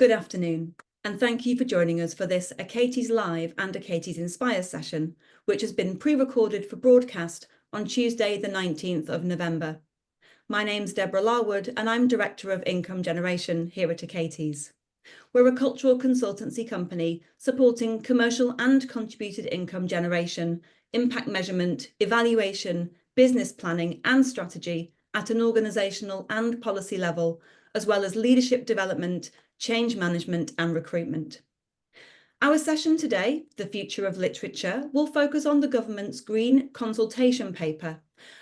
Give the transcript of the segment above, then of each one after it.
Good afternoon, and thank you for joining us for this Achates Live and Achates Inspires session, which has been pre-recorded for broadcast on Tuesday, the 19th of November. My name's Deborah Larwood, and I'm Director of Income Generation here at Achates. We're a cultural consultancy company supporting commercial and contributed income generation, impact measurement, evaluation, business planning and strategy at an organisational and policy level, as well as leadership development, change management and recruitment. Our session today, The Future of Literature, will focus on the government's Green Consultation paper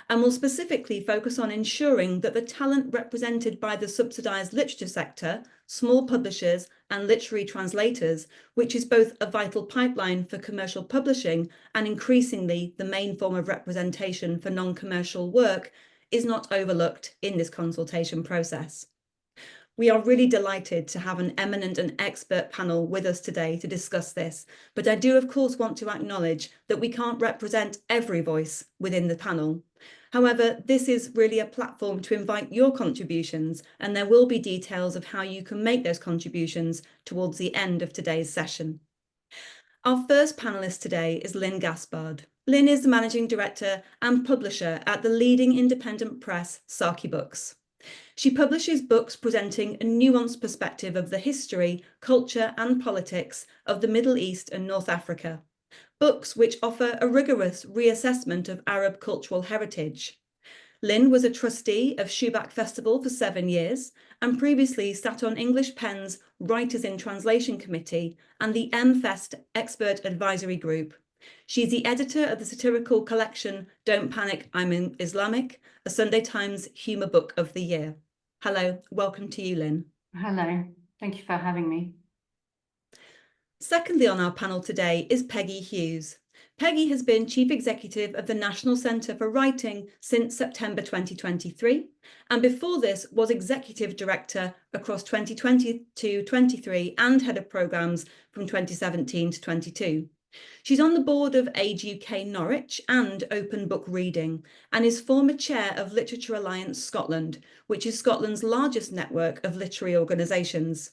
and will specifically focus on ensuring that the talent represented by the subsidised literature sector, small publishers and literary translators, which is both a vital pipeline for commercial publishing and increasingly the main form of representation for non-commercial work, is not overlooked in this consultation process. We are really delighted to have an eminent and expert panel with us today to discuss this, but I do of course want to acknowledge that we can't represent every voice within the panel. However, this is really a platform to invite your contributions, and there will be details of how you can make those contributions towards the end of today's session. Our first panellist today is Lynn Gaspard. Lynn is the Managing Director and Publisher at the leading independent press, Saki Books. She publishes books presenting a nuanced perspective of the history, culture and politics of the Middle East and North Africa. Books which offer a rigorous reassessment of Arab cultural heritage. Lynn was a trustee of Shubak Festival for 7 years and previously sat on English Pen's Writers in Translation Committee and the M-Fest Expert Advisory Group. She's the editor of the satirical collection Don't Panic, I'm Islamic, a Sunday Times Humour Book of the Year. Hello, welcome to you, Lynn. Hello, thank you for having me. Secondly on our panel today is Peggy Hughes. Peggy has been Chief Executive of the National Centre for Writing since September 2023, and before this was Executive Director across 2020 to 23 and Head of Programmes from 2017 to 22. She's on the board of Age UK Norwich and Open Book Reading and is former chair of Literature Alliance Scotland, which is Scotland's largest network of literary organisations.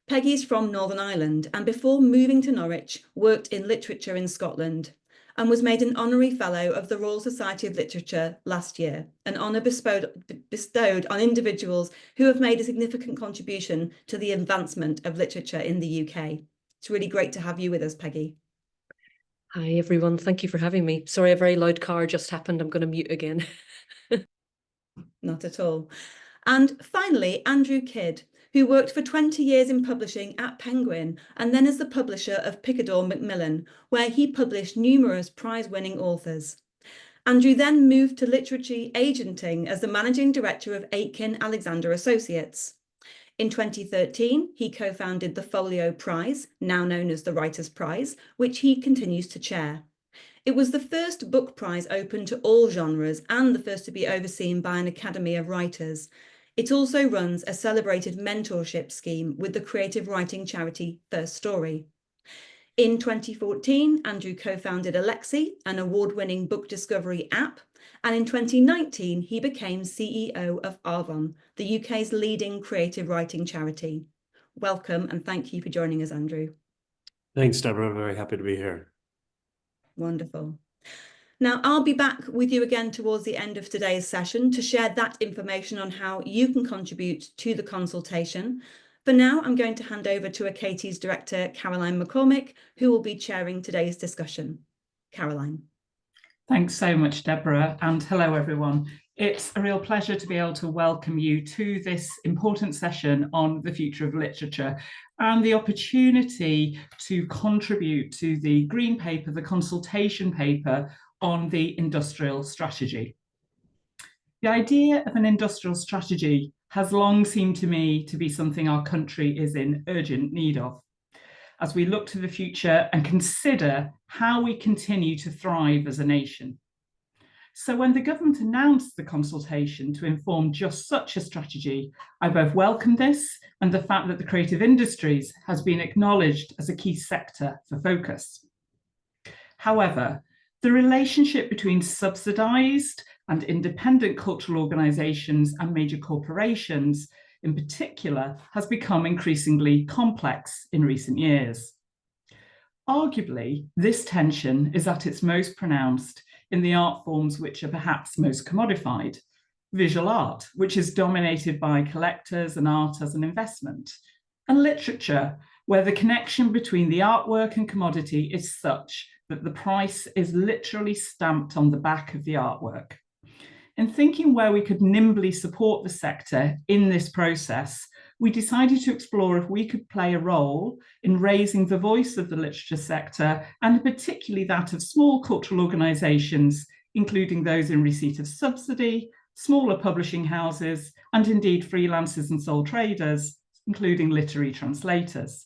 Peggy's from Northern Ireland and before moving to Norwich worked in literature in Scotland and was made an honorary fellow of the Royal Society of Literature last year, an honour bestowed on individuals who have made a significant contribution to the advancement of literature in the UK. It's really great to have you with us, Peggy. Hi, everyone. Thank you for having me. Sorry, a very loud car just happened. I'm going to mute again. Not at all. And finally, Andrew Kidd, who worked for 20 years in publishing at Penguin and then as the publisher of Picador Macmillan, where he published numerous prize-winning authors. Andrew then moved to literary agenting as the managing director of Aitken Alexander Associates. In 2013, he co-founded the Folio Prize, now known as the Writers' Prize, which he continues to chair. It was the first book prize open to all genres and the first to be overseen by an Academy of Writers. It also runs a celebrated mentorship scheme with the creative writing charity First Story. In 2014, Andrew co-founded Alexi, an award-winning book discovery app, and in 2019, he became CEO of Arvon, the UK's leading creative writing charity. Welcome and thank you for joining us, Andrew. Thanks, Deborah. Very happy to be here. Wonderful. Now, I'll be back with you again towards the end of today's session to share that information on how you can contribute to the consultation. For now, I'm going to hand over to Achates Director Caroline McCormick, who will be chairing today's discussion. Caroline. Thanks so much, Deborah, and hello, everyone. It's a real pleasure to be able to welcome you to this important session on the future of literature and the opportunity to contribute to the Green Paper, the consultation paper on the industrial strategy. The idea of an industrial strategy has long seemed to me to be something our country is in urgent need of, as we look to the future and consider how we continue to thrive as a nation. So when the government announced the consultation to inform just such a strategy, I both welcome this and the fact that the creative industries has been acknowledged as a key sector for focus. However, the relationship between subsidised and independent cultural organisations and major corporations in particular has become increasingly complex in recent years. Arguably, this tension is at its most pronounced in the art forms which are perhaps most commodified. Visual art, which is dominated by collectors and art as an investment, and literature, where the connection between the artwork and commodity is such that the price is literally stamped on the back of the artwork. In thinking where we could nimbly support the sector in this process, we decided to explore if we could play a role in raising the voice of the literature sector, and particularly that of small cultural organisations, including those in receipt of subsidy, smaller publishing houses, and indeed freelancers and sole traders, including literary translators.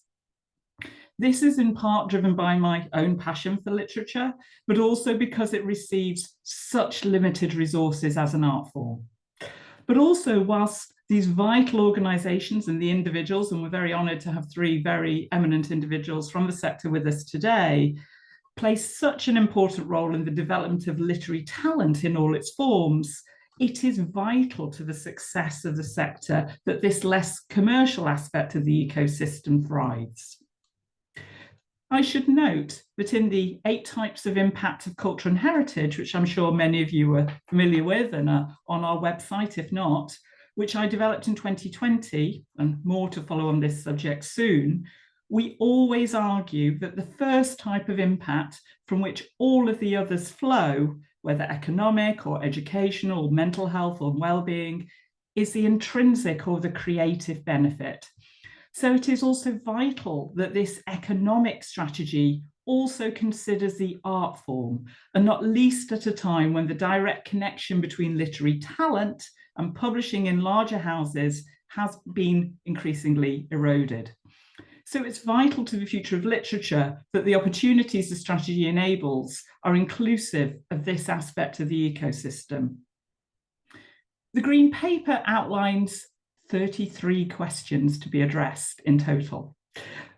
This is in part driven by my own passion for literature, but also because it receives such limited resources as an art form. But also, whilst these vital organisations and the individuals, and we're very honoured to have three very eminent individuals from the sector with us today, play such an important role in the development of literary talent in all its forms, it is vital to the success of the sector that this less commercial aspect of the ecosystem thrives. I should note that in the 8 types of impact of culture and heritage, which I'm sure many of you are familiar with and are on our website, if not, which I developed in 2020, and more to follow on this subject soon, we always argue that the first type of impact from which all of the others flow, whether economic or educational, or mental health or well-being, is the intrinsic or the creative benefit. So it is also vital that this economic strategy also considers the art form, and not least at a time when the direct connection between literary talent and publishing in larger houses has been increasingly eroded. So it's vital to the future of literature that the opportunities the strategy enables are inclusive of this aspect of the ecosystem. The Green Paper outlines 33 questions to be addressed in total.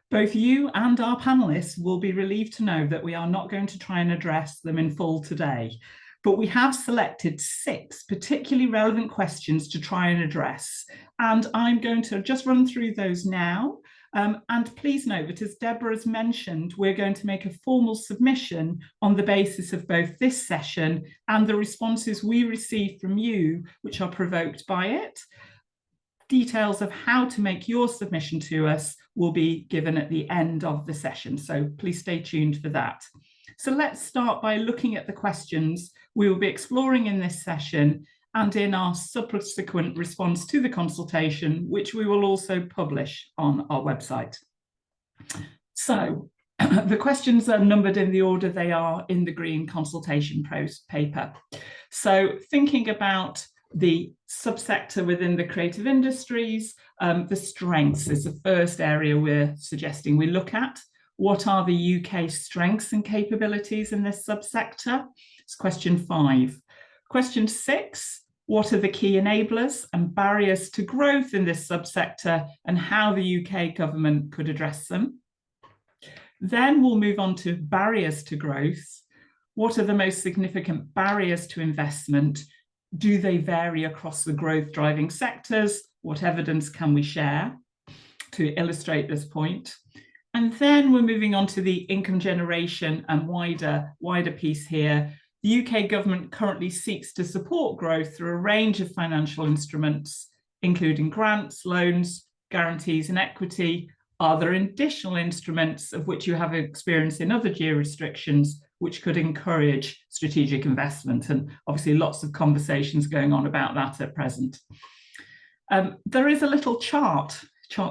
Both you and our panelists will be relieved to know that we are not going to try and address them in full today, but we have selected 6 particularly relevant questions to try and address. And I'm going to just run through those now. And please note that, as Deborah has mentioned, we're going to make a formal submission on the basis of both this session and the responses we receive from you, which are provoked by it. Details of how to make your submission to us will be given at the end of the session, so please stay tuned for that. So let's start by looking at the questions we will be exploring in this session and in our subsequent response to the consultation, which we will also publish on our website. So the questions are numbered in the order they are in the Green Consultation paper. So thinking about the subsector within the creative industries, the strengths is the first area we're suggesting we look at. What are the UK strengths and capabilities in this subsector? It's question 5. Question 6, what are the key enablers and barriers to growth in this subsector and how the UK government could address them? Then we'll move on to barriers to growth. What are the most significant barriers to investment? Do they vary across the growth driving sectors? What evidence can we share to illustrate this point? And then we're moving on to the income generation and wider piece here. The UK government currently seeks to support growth through a range of financial instruments, including grants, loans, guarantees and equity. Are there additional instruments of which you have experience in other jurisdictions which could encourage strategic investment? And obviously lots of conversations going on about that at present. There is a little chart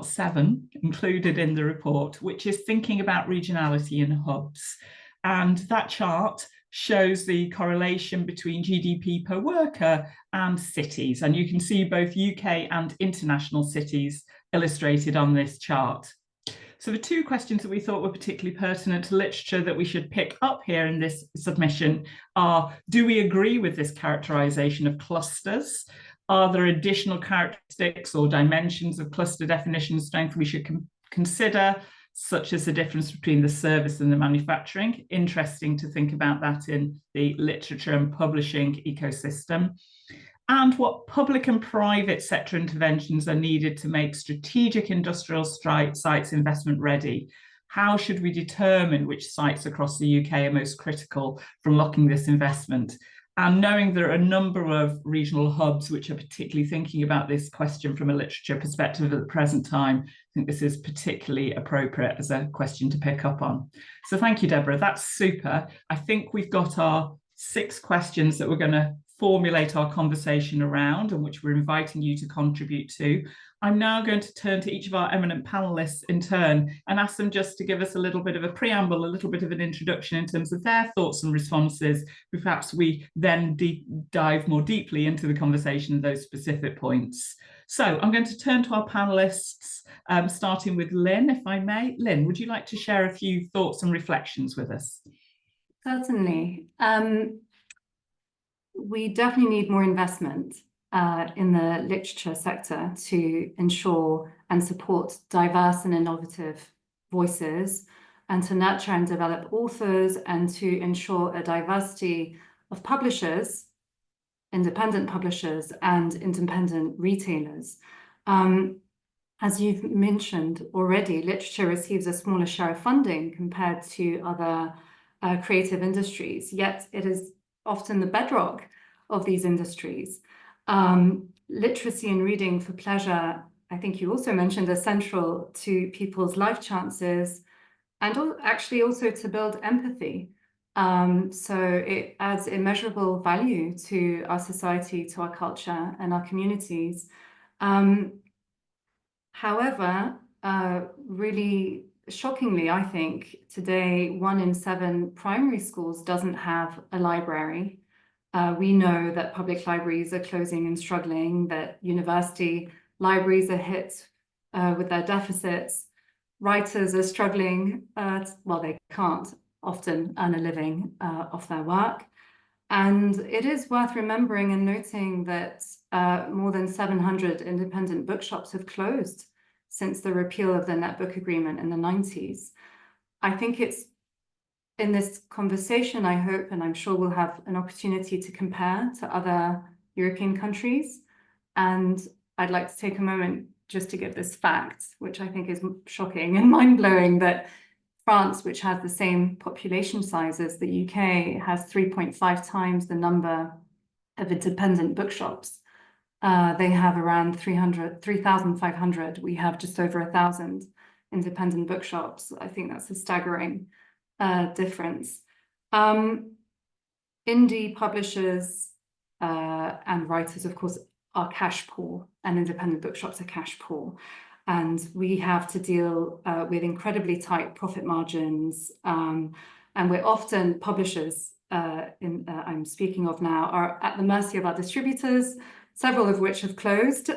7, included in the report, which is thinking about regionality and hubs. And that chart shows the correlation between GDP per worker and cities. And you can see both UK and international cities illustrated on this chart. So the 2 questions that we thought were particularly pertinent to literature that we should pick up here in this submission are, do we agree with this characterization of clusters? Are there additional characteristics or dimensions of cluster definition strength we should consider, such as the difference between the service and the manufacturing? Interesting to think about that in the literature and publishing ecosystem. and what public and private sector interventions are needed to make strategic industrial sites investment ready. How should we determine which sites across the UK are most critical for unlocking this investment? And knowing there are a number of regional hubs which are particularly thinking about this question from a literature perspective at the present time, I think this is particularly appropriate as a question to pick up on. So thank you, Deborah. That's super. I think we've got our 6 questions that we're going to formulate our conversation around and which we're inviting you to contribute to. I'm now going to turn to each of our eminent panelists in turn and ask them just to give us a little bit of a preamble, a little bit of an introduction in terms of their thoughts and responses. Perhaps we then dive more deeply into the conversation of those specific points. So I'm going to turn to our panelists, starting with Lynn, if I may. Lynn, would you like to share a few thoughts and reflections with us? Certainly. We definitely need more investment in the literature sector to ensure and support diverse and innovative voices, and to nurture and develop authors, and to ensure a diversity of publishers, independent publishers and independent retailers. As you've mentioned already, literature receives a smaller share of funding compared to other creative industries, yet it is often the bedrock of these industries. Literacy and reading for pleasure, I think you also mentioned, are central to people's life chances, and actually also to build empathy. So it adds immeasurable value to our society, to our culture and our communities. However, really shockingly, I think today 1 in 7 primary schools doesn't have a library. We know that public libraries are closing and struggling, that university libraries are hit with their deficits. Writers are struggling, well, they can't often earn a living off their work. And it is worth remembering and noting that more than 700 independent bookshops have closed since the repeal of the Netbook Agreement in the 90s. I think it's in this conversation, I hope, and I'm sure we'll have an opportunity to compare to other European countries. And I'd like to take a moment just to give this fact, which I think is shocking and mind-blowing, that France, which has the same population size as the UK, has 3.5 times the number of independent bookshops. They have around 3,500. We have just over 1,000 independent bookshops. I think that's a staggering difference. Indie publishers and writers, of course, are cash poor, and independent bookshops are cash poor. And we have to deal with incredibly tight profit margins. And we're often, publishers I'm speaking of now, are at the mercy of our distributors, several of which have closed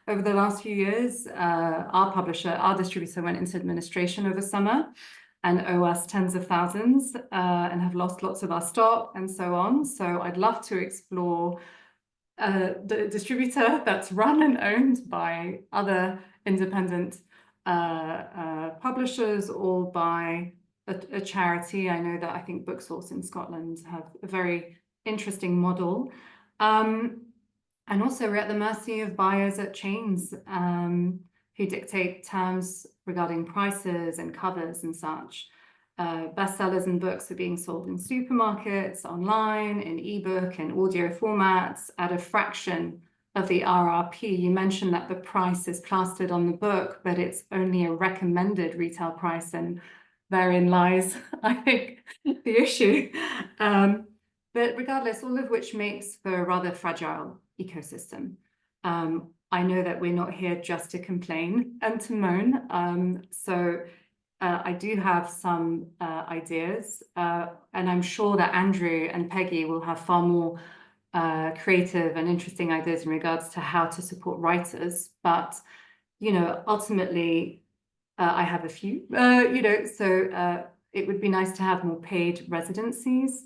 over the last few years. Our distributor went into administration over summer and owe us tens of thousands and have lost lots of our stock and so on. So I'd love to explore the distributor that's run and owned by other independent publishers or by a charity. I know that I think Booksource in Scotland have a very interesting model. And also we're at the mercy of buyers at chains who dictate terms regarding prices and covers and such. Bestsellers and books are being sold in supermarkets, online, in ebook and audio formats at a fraction of the RRP. You mentioned that the price is plastered on the book, but it's only a recommended retail price, and therein lies, I think, the issue. But regardless, all of which makes for a rather fragile ecosystem. I know that we're not here just to complain and to moan. So I do have some ideas, and I'm sure that Andrew and Peggy will have far more creative and interesting ideas in regards to how to support writers. But, you know, ultimately, I have a few, so it would be nice to have more paid residencies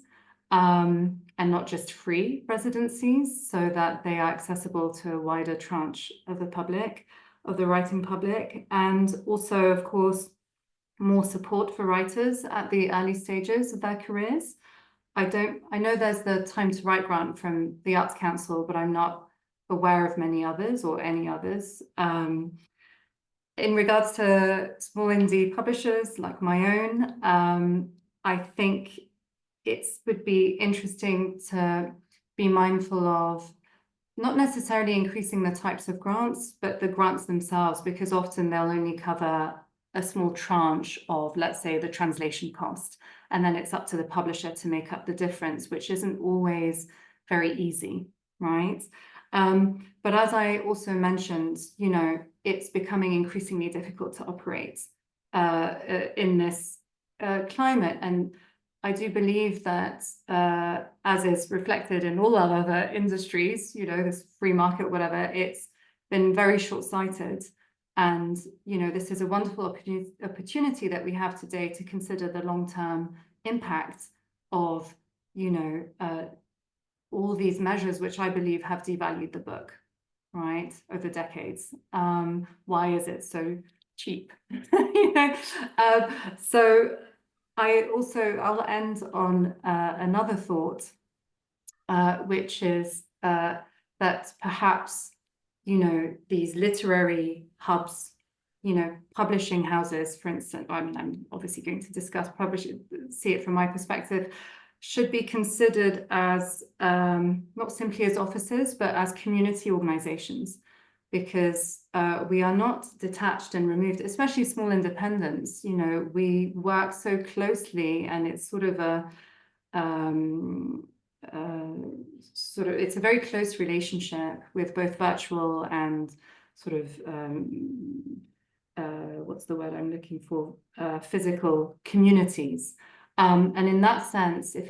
and not just free residencies, so that they are accessible to a wider tranche of the public, of the writing public. And also, of course, more support for writers at the early stages of their careers. I know there's the Time to Write grant from the Arts Council, but I'm not aware of many others or any others. In regards to small indie publishers like my own, I think it would be interesting to be mindful of not necessarily increasing the types of grants, but the grants themselves, because often they'll only cover a small tranche of, let's say, the translation cost. And then it's up to the publisher to make up the difference, which isn't always very easy, right? But as I also mentioned, you know, it's becoming increasingly difficult to operate in this climate. And I do believe that, as is reflected in all our other industries, you know, this free market, whatever, it's been very short-sighted. And, you know, this is a wonderful opportunity that we have today to consider the long-term impact of, you know, all these measures, which I believe have devalued the book, right, over decades. Why is it so cheap? You know, so I'll end on another thought, which is that perhaps, you know, these literary hubs, you know, publishing houses, for instance, I mean, I'm obviously going to discuss see it from my perspective, should be considered as not simply as offices, but as community organizations, because we are not detached and removed, especially small independents. You know, we work so closely, and it's sort of a it's a very close relationship with both virtual and sort of what's the word I'm looking for, physical communities. And in that sense, if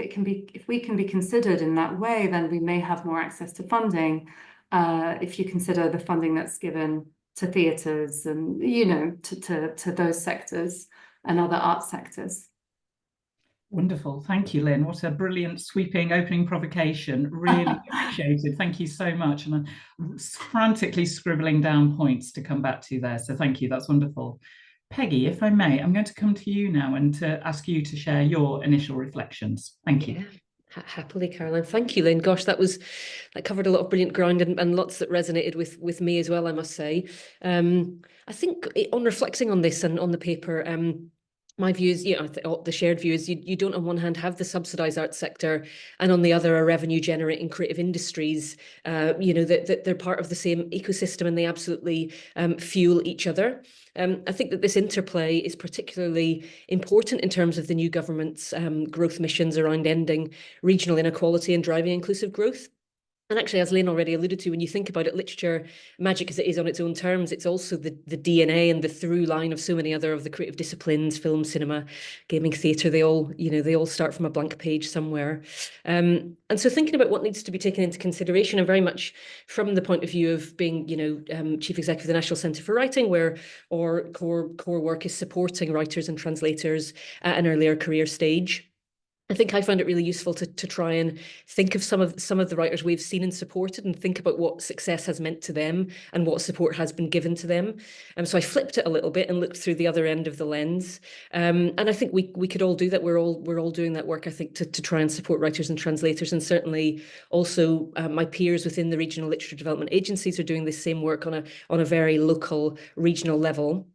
we can be considered in that way, then we may have more access to funding. If you consider the funding that's given to theatres and, you know, to those sectors and other art sectors. Wonderful. Thank you, Lynn. What a brilliant, sweeping opening provocation. Really appreciated. Thank you so much. And I'm frantically scribbling down points to come back to there. So thank you. That's wonderful. Peggy, if I may, I'm going to come to you now and to ask you to share your initial reflections. Thank you. Yeah, happily, Caroline. Thank you, Lynn. Gosh, that covered a lot of brilliant ground and lots that resonated with me as well, I must say. I think on reflecting on this and on the paper, my view is, you know, the shared view is you don't on one hand have the subsidised arts sector and on the other are revenue generating creative industries, you know, that they're part of the same ecosystem and they absolutely fuel each other. I think that this interplay is particularly important in terms of the new government's growth missions around ending regional inequality and driving inclusive growth. And actually, as Lynn already alluded to, when you think about it, literature, magic as it is on its own terms, it's also the DNA and the through line of so many other of the creative disciplines, film, cinema, gaming, theatre. They all start from a blank page somewhere. And so thinking about what needs to be taken into consideration, and very much from the point of view of being, you know, Chief Executive of the National Centre for Writing, where our core work is supporting writers and translators at an earlier career stage. I think I found it really useful to try and think of some of the writers we've seen and supported and think about what success has meant to them and what support has been given to them. So I flipped it a little bit and looked through the other end of the lens. And I think we could all do that. We're all doing that work, I think, to try and support writers and translators. And certainly also my peers within the regional literature development agencies are doing this same work on a very local, regional level.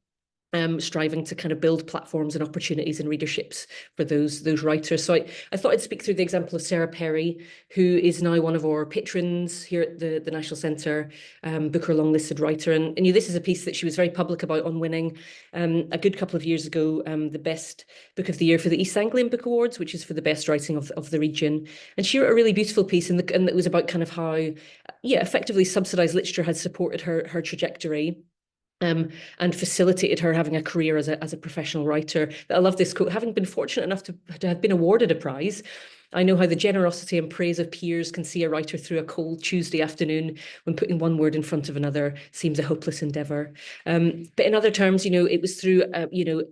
Striving to kind of build platforms and opportunities and readerships for those writers. So I thought I'd speak through the example of Sarah Perry, who is now one of our patrons here at the National Centre, Booker Longlisted Writer. And you know, this is a piece that she was very public about on winning a good couple of years ago, the best book of the year for the East Anglian Book Awards, which is for the best writing of the region. And she wrote a really beautiful piece and it was about kind of how, effectively subsidised literature has supported her trajectory. And facilitated her having a career as a professional writer. I love this quote: having been fortunate enough to have been awarded a prize, I know how the generosity and praise of peers can see a writer through a cold Tuesday afternoon when putting one word in front of another seems a hopeless endeavour. But in other terms, you know, it was through,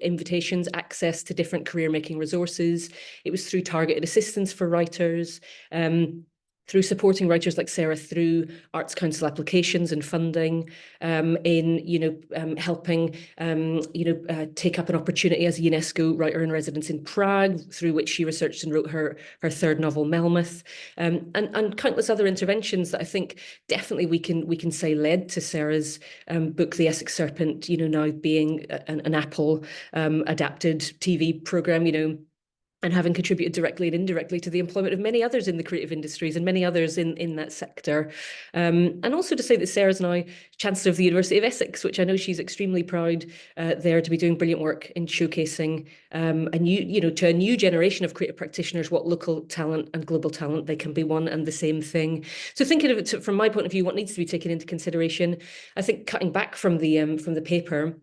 invitations, access to different career-making resources. It was through targeted assistance for writers. through supporting writers like Sarah through Arts Council applications and funding, in helping take up an opportunity as a UNESCO writer in residence in Prague, through which she researched and wrote her third novel Melmoth, and countless other interventions that I think definitely we can say led to Sarah's book The Essex Serpent, now being an Apple adapted TV programme, and having contributed directly and indirectly to the employment of many others in the creative industries and many others in that sector. And also to say that Sarah's now Chancellor of the University of Essex, which I know she's extremely proud there to be doing brilliant work in showcasing to a new generation of creative practitioners what local talent and global talent, they can be one and the same thing. So thinking of it from my point of view, what needs to be taken into consideration, I think cutting back from the paper,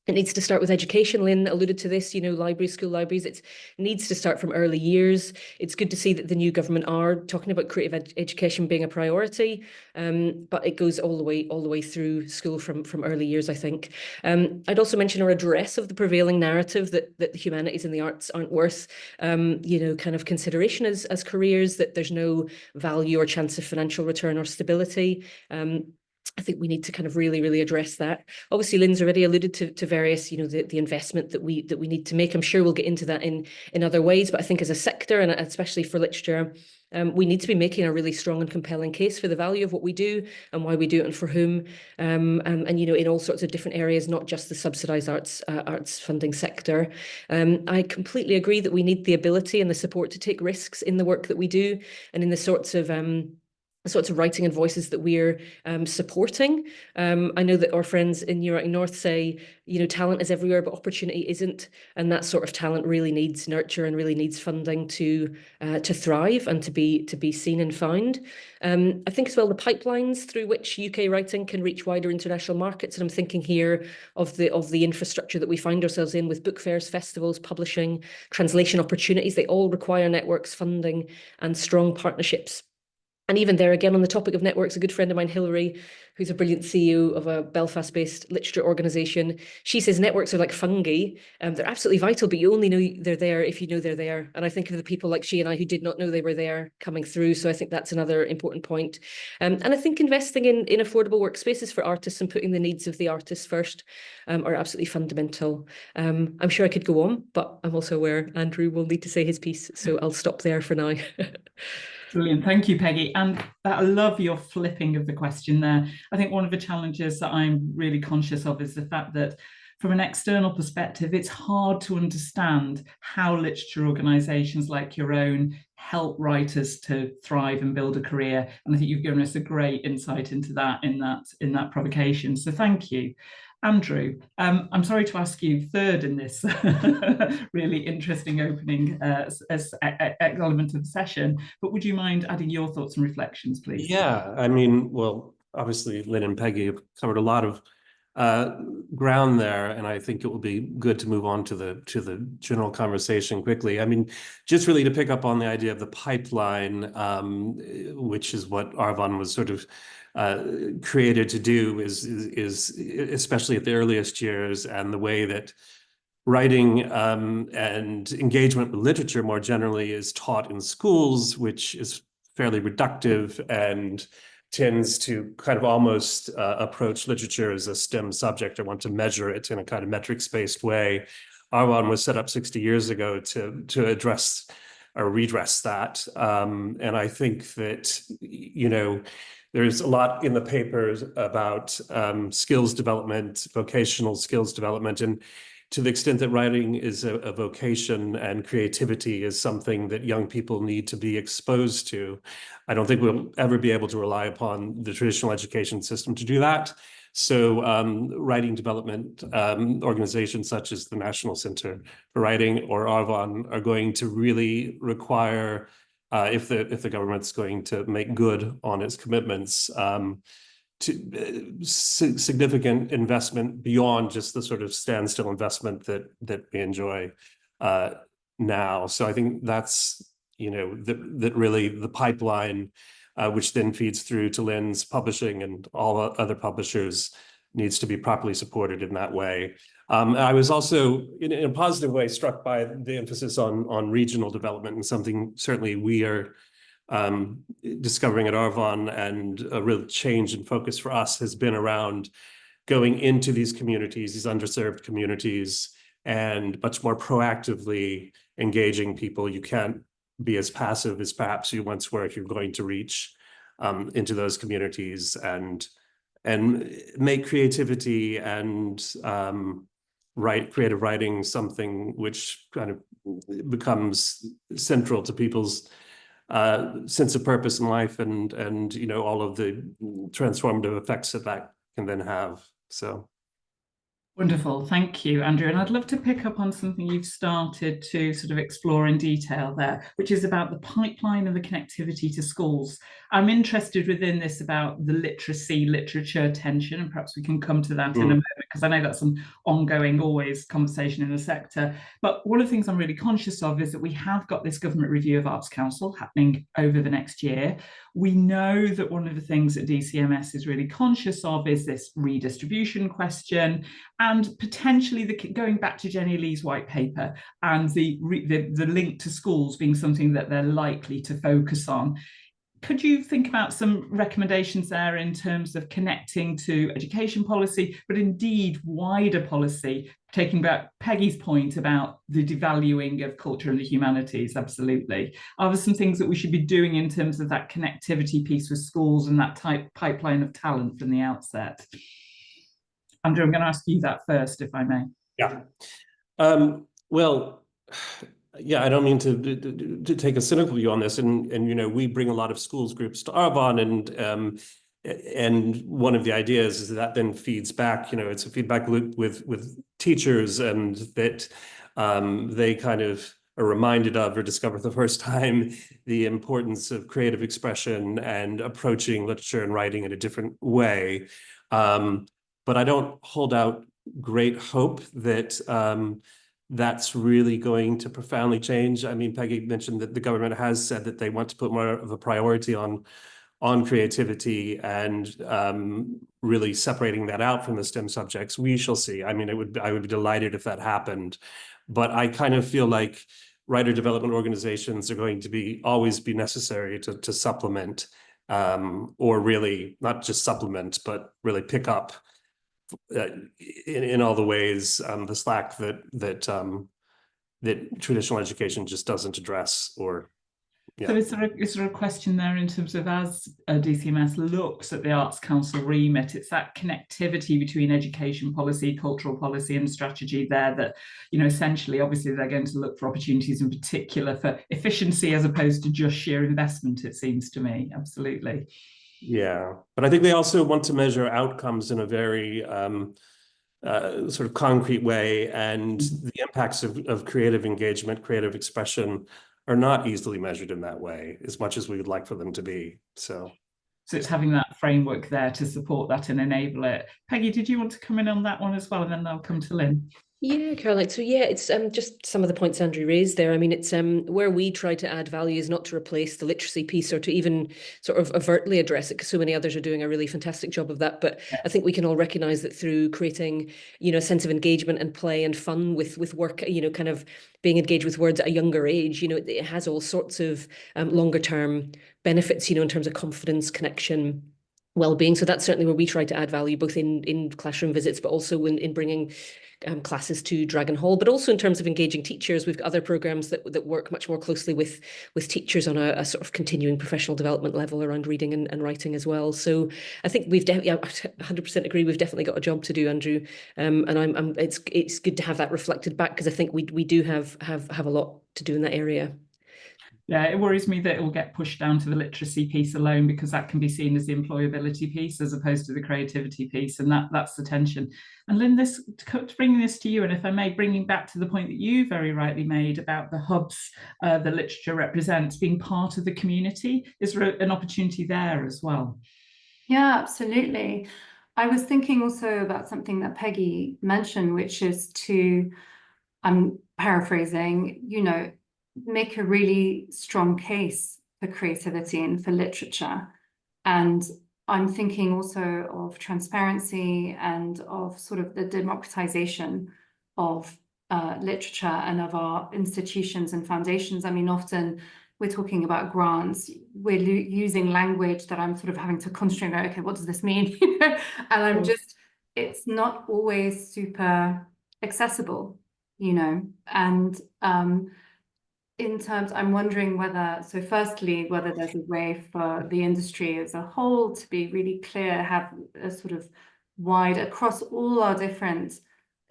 it needs to start with education. Lynn alluded to this, libraries, school libraries. It needs to start from early years. It's good to see that the new government are talking about creative education being a priority, but it goes all the way through school from early years, I think. I'd also mention or address of the prevailing narrative that the humanities and the arts aren't worth, kind of consideration as careers, that there's no value or chance of financial return or stability. I think we need to kind of really address that. Obviously, Lynn's already alluded to various, the investment that we need to make. I'm sure we'll get into that in other ways, but I think as a sector, and especially for literature, we need to be making a really strong and compelling case for the value of what we do and why we do it and for whom, and in all sorts of different areas, not just the subsidised arts funding sector. I completely agree that we need the ability and the support to take risks in the work that we do and in the sorts of writing and voices that we're supporting. I know that our friends in New Writing North say, talent is everywhere, but opportunity isn't. And that sort of talent really needs nurture and really needs funding to thrive and to be seen and found. I think as well, the pipelines through which UK writing can reach wider international markets. And I'm thinking here of the infrastructure that we find ourselves in with book fairs, festivals, publishing, translation opportunities. They all require networks, funding, and strong partnerships. And even there, again, on the topic of networks, a good friend of mine, Hilary, who's a brilliant CEO of a Belfast-based literature organisation, she says networks are like fungi. They're absolutely vital, but you only know they're there if you know they're there. And I think of the people like she and I who did not know they were there coming through. So I think that's another important point. And I think investing in affordable workspaces for artists and putting the needs of the artists first are absolutely fundamental. I'm sure I could go on, but I'm also aware Andrew will need to say his piece. So I'll stop there for now. Brilliant. Thank you, Peggy. And I love your flipping of the question there. I think one of the challenges that I'm really conscious of is the fact that from an external perspective, it's hard to understand how literature organisations like your own help writers to thrive and build a career. And I think you've given us a great insight into that in that provocation. So thank you. Andrew, I'm sorry to ask you third in this really interesting opening element of the session, but would you mind adding your thoughts and reflections, please? Yeah, I mean, well, obviously Lynn and Peggy have covered a lot of ground there, and I think it will be good to move on to the general conversation quickly. I mean, just really to pick up on the idea of the pipeline, which is what Arvon was sort of created to do, is especially at the earliest years, and the way that writing and engagement with literature more generally is taught in schools, which is fairly reductive and tends to kind of almost approach literature as a STEM subject or want to measure it in a kind of metrics-based way. Arvon was set up 60 years ago to address or redress that. And I think that, there's a lot in the papers about skills development, vocational skills development, and to the extent that writing is a vocation and creativity is something that young people need to be exposed to, I don't think we'll ever be able to rely upon the traditional education system to do that. So writing development organizations such as the National Center for Writing or Arvon are going to really require, if the government's going to make good on its commitments, to significant investment beyond just the sort of standstill investment that we enjoy now. So I think that's that really the pipeline, which then feeds through to Lynn's publishing and all other publishers, needs to be properly supported in that way. I was also, in a positive way, struck by the emphasis on regional development, and something certainly we are discovering at Arvon, and a real change in focus for us has been around going into these communities, these underserved communities, and much more proactively engaging people. You can't be as passive as perhaps you once were if you're going to reach into those communities and make creativity and creative writing something which kind of becomes central to people's sense of purpose in life, and you know, all of the transformative effects that can then have. So wonderful, thank you, Andrew. And I'd love to pick up on something you've started to sort of explore in detail there, which is about the pipeline and the connectivity to schools. I'm interested within this about the literature tension, and perhaps we can come to that in a moment, because I know that's an ongoing, always conversation in the sector. But one of the things I'm really conscious of is that we have got this government review of Arts Council happening over the next year. We know that one of the things that DCMS is really conscious of is this redistribution question, and potentially going back to Jenny Lee's white paper and the link to schools being something that they're likely to focus on. Could you think about some recommendations there in terms of connecting to education policy, but indeed wider policy, taking back Peggy's point about the devaluing of culture and the humanities? Absolutely. Are there some things that we should be doing in terms of that connectivity piece with schools and that type pipeline of talent from the outset? Andrew, I'm going to ask you that first, if I may. Yeah. Well, yeah, I don't mean to take a cynical view on this, and you know, we bring a lot of schools groups to Arvon, and one of the ideas is that then feeds back. You know, it's a feedback loop with teachers, and that they kind of are reminded of or discover for the first time the importance of creative expression and approaching literature and writing in a different way. But I don't hold out great hope that that's really going to profoundly change. I mean, Peggy mentioned that the government has said that they want to put more of a priority on creativity and really separating that out from the STEM subjects. We shall see. I mean, I would be delighted if that happened, but I kind of feel like writer development organizations are going to always be necessary to supplement, or really not just supplement, but really pick up in all the ways the slack that traditional education just doesn't address. Or yeah. So is there a question there in terms of, as DCMS looks at the Arts Council remit, it's that connectivity between education policy, cultural policy and strategy there that, you know, essentially, obviously they're going to look for opportunities in particular for efficiency as opposed to just sheer investment, it seems to me. Absolutely. Yeah, but I think they also want to measure outcomes in a very sort of concrete way, and the impacts of creative engagement, creative expression are not easily measured in that way, as much as we would like for them to be. So it's having that framework there to support that and enable it. Peggy, did you want to come in on that one as well, and then I'll come to Lynn? Yeah, Caroline. So yeah, it's just some of the points Andrew raised there. I mean, it's where we try to add value is not to replace the literacy piece or to even sort of overtly address it, because so many others are doing a really fantastic job of that. But I think we can all recognize that through creating, you know, a sense of engagement and play and fun with work, you know, kind of being engaged with words at a younger age, you know, it has all sorts of longer term benefits, you know, in terms of confidence, connection, well-being. So that's certainly where we try to add value, both in classroom visits, but also in bringing classes to Dragon Hall, but also in terms of engaging teachers. We've got other programs that work much more closely with teachers on a sort of continuing professional development level around reading and writing as well. So I think we've definitely, I 100% agree, we've definitely got a job to do, Andrew. And it's good to have that reflected back, because I think we do have a lot to do in that area. Yeah, it worries me that it will get pushed down to the literacy piece alone, because that can be seen as the employability piece as opposed to the creativity piece, and that's the tension. And Lynn, bringing this to you, and if I may, bringing back to the point that you very rightly made about the hubs that literature represents being part of the community, is there an opportunity there as well? Yeah, absolutely. I was thinking also about something that Peggy mentioned, which is to, I'm paraphrasing, you know, make a really strong case for creativity and for literature. And I'm thinking also of transparency and of sort of the democratization of literature and of our institutions and foundations. I mean, often we're talking about grants, we're using language that I'm sort of having to concentrate on, okay, what does this mean? You know? And I'm just, it's not always super accessible, you know, and in terms, I'm wondering whether, so firstly, whether there's a way for the industry as a whole to be really clear, have a sort of wide, across all our different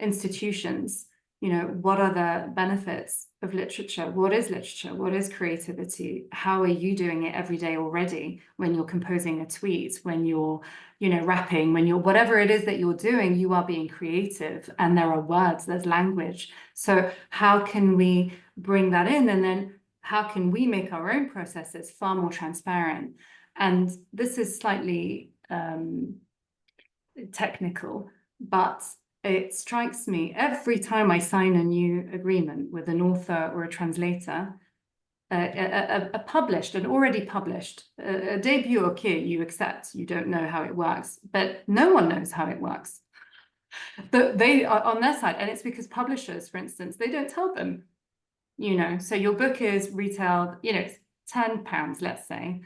institutions, you know, what are the benefits of literature? What is literature? What is creativity? How are you doing it every day already when you're composing a tweet, when you're, you know, rapping, when you're, whatever it is that you're doing, you are being creative, and there are words, there's language. So how can we bring that in? And then how can we make our own processes far more transparent? And this is slightly technical, but it strikes me every time I sign a new agreement with an author or a translator, an already published, a debut, okay, you accept, you don't know how it works, but no one knows how it works. They are on their side, and it's because publishers, for instance, they don't tell them, you know, so your book is retailed, you know, it's £10, let's say.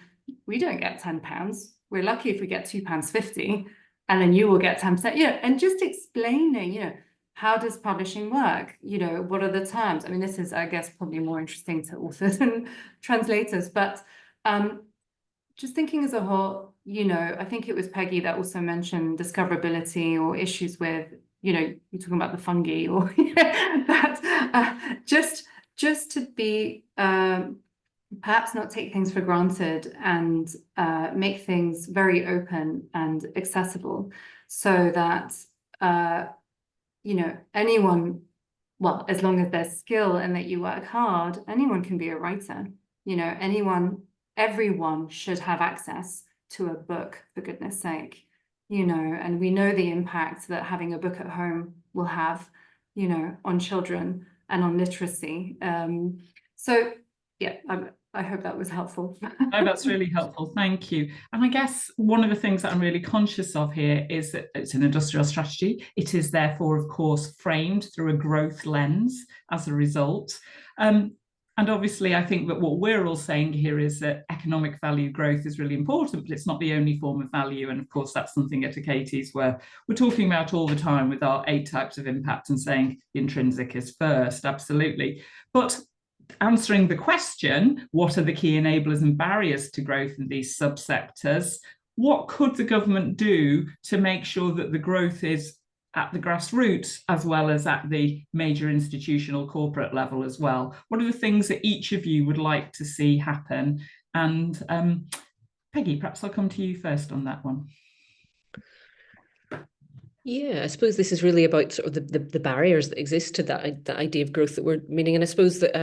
We don't get £10. We're lucky if we get £2.50, and then you will get 10%, you know, and just explaining, you know, how does publishing work? You know, what are the terms? I mean, this is, I guess, probably more interesting to authors and translators, but just thinking as a whole, you know, I think it was Peggy that also mentioned discoverability or issues with, you know, you're talking about the fungi or that just to be perhaps not take things for granted and make things very open and accessible, so that you know, anyone, well, as long as there's skill and that you work hard, anyone can be a writer. You know, everyone should have access to a book, for goodness sake. You know, and we know the impact that having a book at home will have, you know, on children and on literacy. So yeah, I hope that was helpful. No, that's really helpful. Thank you. And I guess one of the things that I'm really conscious of here is that it's an industrial strategy. It is therefore, of course, framed through a growth lens as a result. And obviously, I think that what we're all saying here is that economic value growth is really important, but it's not the only form of value. And of course, that's something at Achates where we're talking about all the time with our 8 types of impact and saying the intrinsic is first, absolutely. But answering the question, what are the key enablers and barriers to growth in these subsectors? What could the government do to make sure that the growth is at the grassroots as well as at the major institutional corporate level as well? What are the things that each of you would like to see happen? And Peggy, perhaps I'll come to you first on that one. Yeah, I suppose this is really about sort of the barriers that exist to that idea of growth that we're meaning. And I suppose that,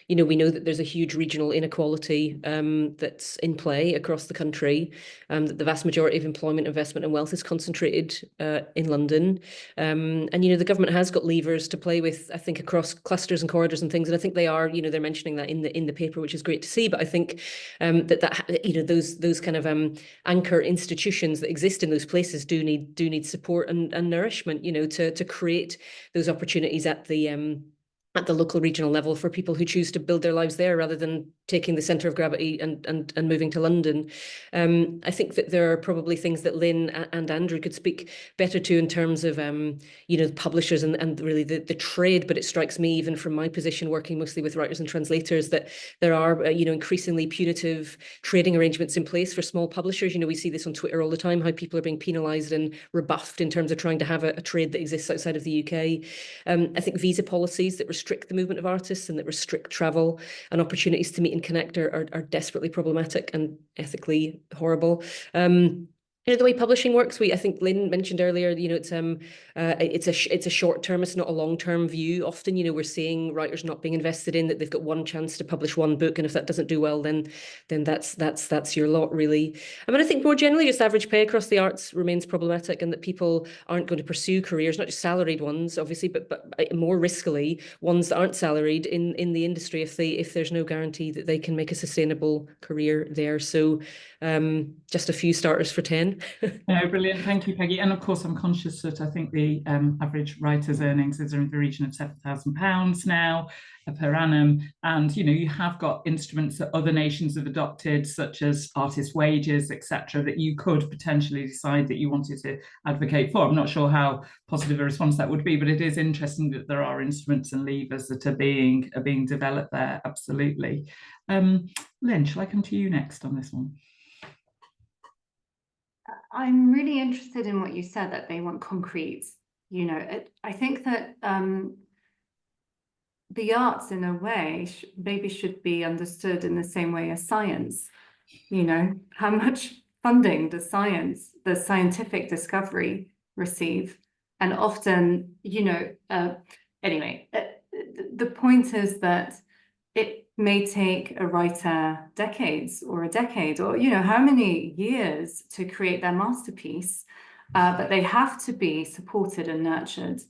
you know, we know that there's a huge regional inequality that's in play across the country, that the vast majority of employment, investment and wealth is concentrated in London. And, you know, the government has got levers to play with, I think, across clusters and corridors and things. And I think they are, you know, they're mentioning that in the paper, which is great to see. But I think that you know, those kind of anchor institutions that exist in those places do need support and nourishment, you know, to create those opportunities at the local regional level for people who choose to build their lives there rather than taking the centre of gravity and moving to London. I think that there are probably things that Lynn and Andrew could speak better to in terms of, you know, publishers and really the trade. But it strikes me, even from my position working mostly with writers and translators, that there are, you know, increasingly punitive trading arrangements in place for small publishers. You know, we see this on Twitter all the time, how people are being penalised and rebuffed in terms of trying to have a trade that exists outside of the UK. I think visa policies that restrict the movement of artists and that restrict travel and opportunities to meet and connect are desperately problematic and ethically horrible. You know, the way publishing works, I think Lynn mentioned earlier, you know, it's a short term, it's not a long term view. Often, you know, we're seeing writers not being invested in, that they've got one chance to publish one book, and if that doesn't do well, then that's your lot, really. I mean, I think more generally, just average pay across the arts remains problematic, and that people aren't going to pursue careers, not just salaried ones, obviously, but more riskily ones that aren't salaried in the industry if there's no guarantee that they can make a sustainable career there. So just a few starters for 10. line. No, brilliant. Thank you, Peggy. And of course, I'm conscious that I think the average writer's earnings is in the region of £7,000 now per annum. And, you know, you have got instruments that other nations have adopted, such as artist wages, etc., that you could potentially decide that you wanted to advocate for. I'm not sure how positive a response that would be, but it is interesting that there are instruments and levers that are being developed there. Absolutely. Lynn, shall I come to you next on this one? I'm really interested in what you said, that they want concrete. You know, I think that the arts, in a way, maybe should be understood in the same way as science. You know, how much funding does science, the scientific discovery, receive? And often, you know, anyway, the point is that it may take a writer decades or a decade or, you know, how many years to create their masterpiece, but they have to be supported and nurtured.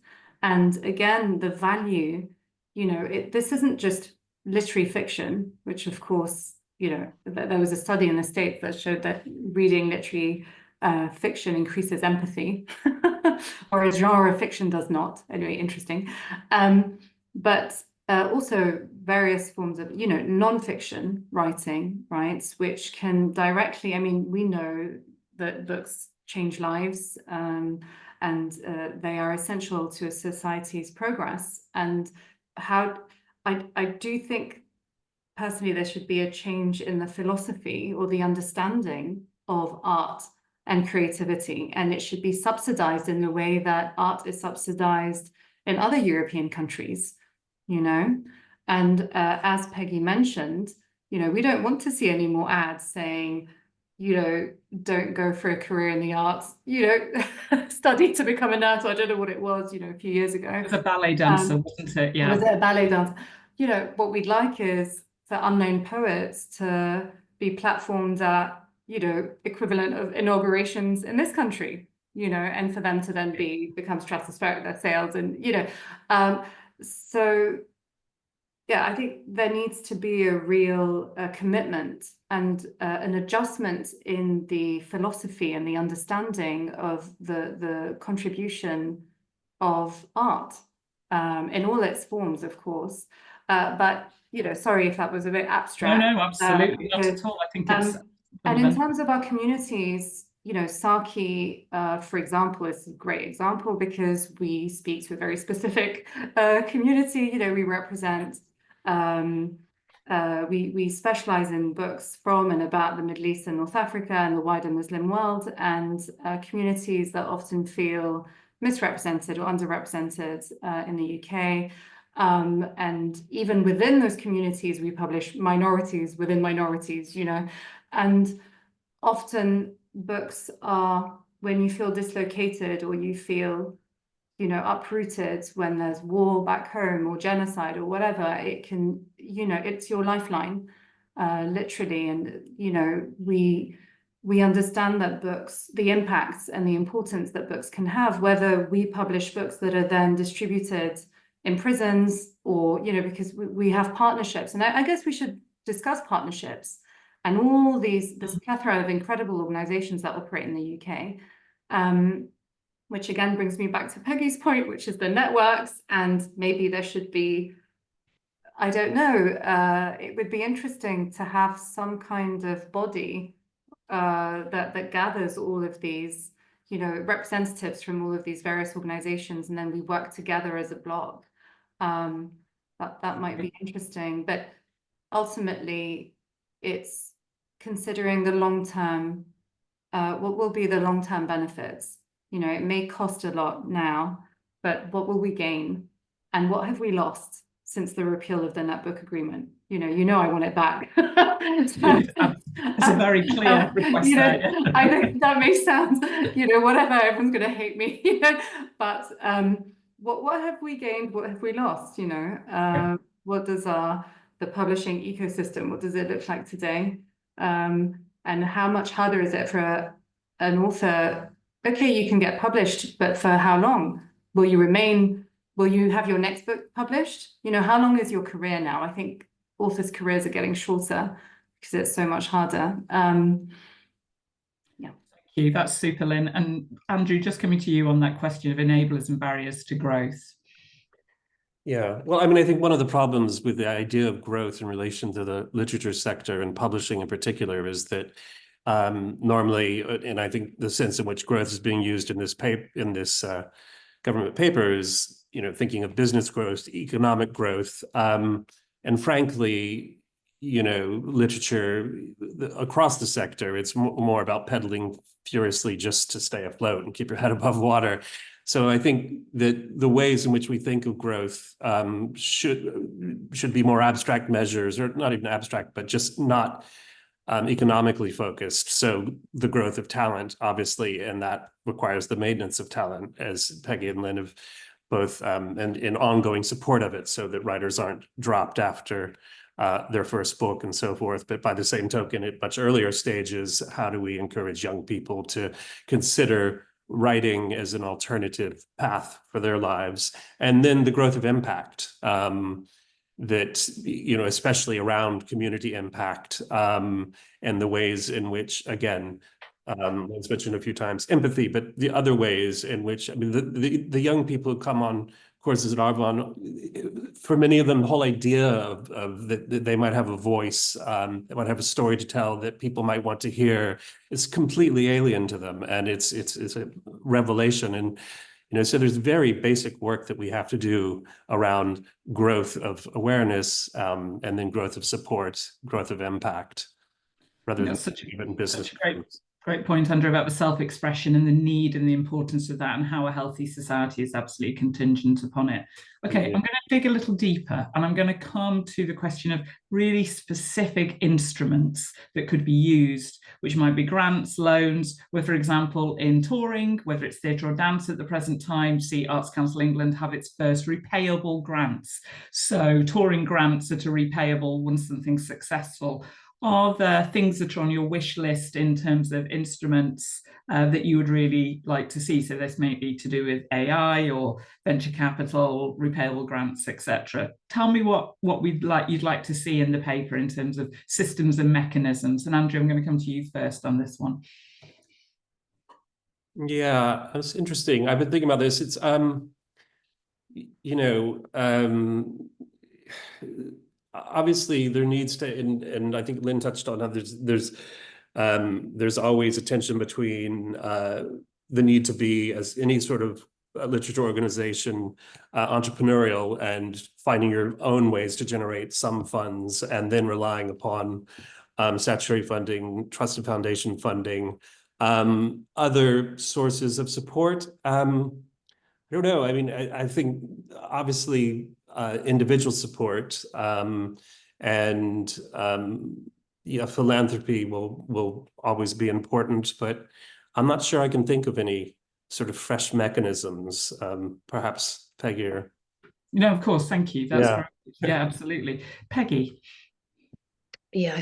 And again, the value, you know, this isn't just literary fiction, which of course, you know, there was a study in the States that showed that reading literary fiction increases empathy, or a genre of fiction does not. Anyway, interesting. But also various forms of, you know, non-fiction writing, right, which can directly, I mean, we know that books change lives, and they are essential to a society's progress. And how I do think personally there should be a change in the philosophy or the understanding of art and creativity, and it should be subsidized in the way that art is subsidized in other European countries, you know. And as Peggy mentioned, you know, we don't want to see any more ads saying, you know, don't go for a career in the arts, you know, study to become a nurse. I don't know what it was, you know, a few years ago. It was a ballet dancer, wasn't it? Yeah. Was it a ballet dancer? You know, what we'd like is for unknown poets to be platformed at, you know, equivalent of inaugurations in this country, you know, and for them to then become stratospheric, their sales, and, you know, so yeah, I think there needs to be a real commitment and an adjustment in the philosophy and the understanding of the contribution of art in all its forms, of course. But, you know, sorry if that was a bit abstract. No, absolutely not at all. I think it's and in terms of our communities, you know, Saki, for example, is a great example because we speak to a very specific community. You know, we represent, we specialize in books from and about the Middle East and North Africa and the wider Muslim world, and communities that often feel misrepresented or underrepresented in the UK. And even within those communities, we publish minorities within minorities, you know, and often books are when you feel dislocated or you feel, you know, uprooted when there's war back home or genocide or whatever. It can, you know, it's your lifeline, literally. And, you know, we understand that books, the impacts and the importance that books can have, whether we publish books that are then distributed in prisons or, you know, because we have partnerships. And I guess we should discuss partnerships and all this plethora of incredible organizations that operate in the UK, which again brings me back to Peggy's point, which is the networks. And maybe there should be, I don't know, it would be interesting to have some kind of body that gathers all of these, you know, representatives from all of these various organizations, and then we work together as a bloc. That might be interesting, but ultimately it's considering the long-term, what will be the long-term benefits. You know, it may cost a lot now, but what will we gain? And what have we lost since the repeal of the netbook agreement? You know, I want it back. It's a very clear request. You know, I think that may sound, you know, whatever, everyone's going to hate me, you know, but what have we gained? What have we lost? You know, what does the publishing ecosystem, what does it look like today? And how much harder is it for an author? Okay, you can get published, but for how long? Will you have your next book published? You know, how long is your career now? I think authors' careers are getting shorter because it's so much harder. Thank you. That's super, Lynn. And Andrew, just coming to you on that question of enablers and barriers to growth. Yeah, well, I mean, I think one of the problems with the idea of growth in relation to the literature sector and publishing in particular is that normally, and I think the sense in which growth is being used in this government paper is, thinking of business growth, economic growth, and frankly, literature across the sector, it's more about pedaling furiously just to stay afloat and keep your head above water. So I think that the ways in which we think of growth should be more abstract measures, or not even abstract, but just not economically focused. So the growth of talent, obviously, and that requires the maintenance of talent, as Peggy and Lynn have both, and in ongoing support of it, so that writers aren't dropped after their first book and so forth. But by the same token, at much earlier stages, how do we encourage young people to consider writing as an alternative path for their lives? And then the growth of impact, that, especially around community impact, and the ways in which, again, it's mentioned a few times, empathy, but the other ways in which, I mean, the young people who come on courses at Argonne, for many of them, the whole idea of that they might have a voice, they might have a story to tell that people might want to hear, is completely alien to them, and it's a revelation. And so there's very basic work that we have to do around growth of awareness, and then growth of support, growth of impact, rather than even business. Great point, Andrew, about the self-expression and the need and the importance of that, and how a healthy society is absolutely contingent upon it. Okay, I'm going to dig a little deeper, and I'm going to come to the question of really specific instruments that could be used, which might be grants, loans, where, for example, in touring, whether it's theatre or dance at the present time, see Arts Council England have its first repayable grants. So touring grants that are repayable once something's successful. Are there things that are on your wish list in terms of instruments that you would really like to see? So this may be to do with AI or venture capital, repayable grants, etc. Tell me what you'd like to see in the paper in terms of systems and mechanisms. And Andrew, I'm going to come to you first on this one. Yeah, that's interesting. I've been thinking about this. It's obviously there needs to, and I think Lynn touched on how there's always a tension between the need to be, as any sort of literature organization, entrepreneurial, and finding your own ways to generate some funds, and then relying upon statutory funding, trust and foundation funding, other sources of support. I don't know. I mean, I think obviously individual support, and philanthropy will always be important, but I'm not sure I can think of any sort of fresh mechanisms. Perhaps Peggy or... No, of course, thank you. That's great. Yeah, absolutely. Peggy. Yeah,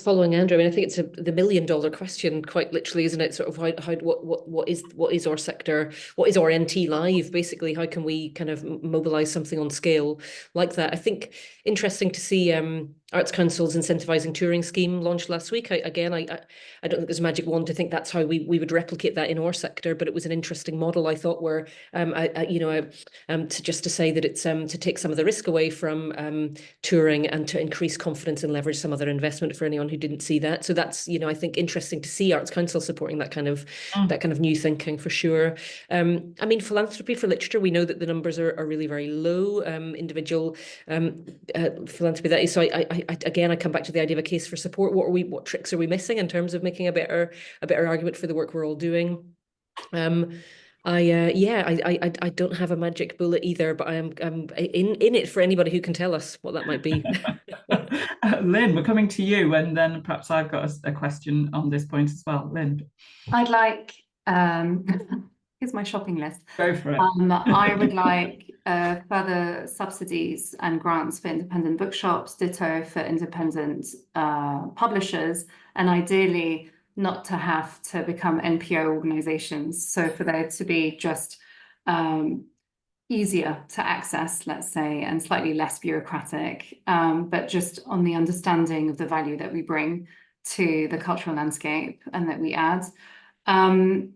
following Andrew, I mean, I think it's the $1 million question, quite literally, isn't it? Sort of what is our sector? What is our NT Live? Basically, how can we kind of mobilize something on scale like that? I think interesting to see Arts Council's incentivizing touring scheme launched last week. I don't think there's a magic wand to think that's how we would replicate that in our sector, but it was an interesting model, I thought, where to say that it's to take some of the risk away from touring and to increase confidence and leverage some other investment for anyone who didn't see that. So that's, I think, interesting to see Arts Council supporting that kind of new thinking, for sure. I mean, philanthropy for literature, we know that the numbers are really very low. Individual philanthropy, that is. So I come back to the idea of a case for support. What tricks are we missing in terms of making a better argument for the work we're all doing? I don't have a magic bullet either, but I'm in it for anybody who can tell us what that might be. Lynn, we're coming to you, and then perhaps I've got a question on this point as well. Lynn. I'd like, here's my shopping list. Go for it. I would like further subsidies and grants for independent bookshops, ditto for independent publishers, and ideally not to have to become NPO organizations. So for there to be just easier to access, let's say, and slightly less bureaucratic, but just on the understanding of the value that we bring to the cultural landscape and that we add. And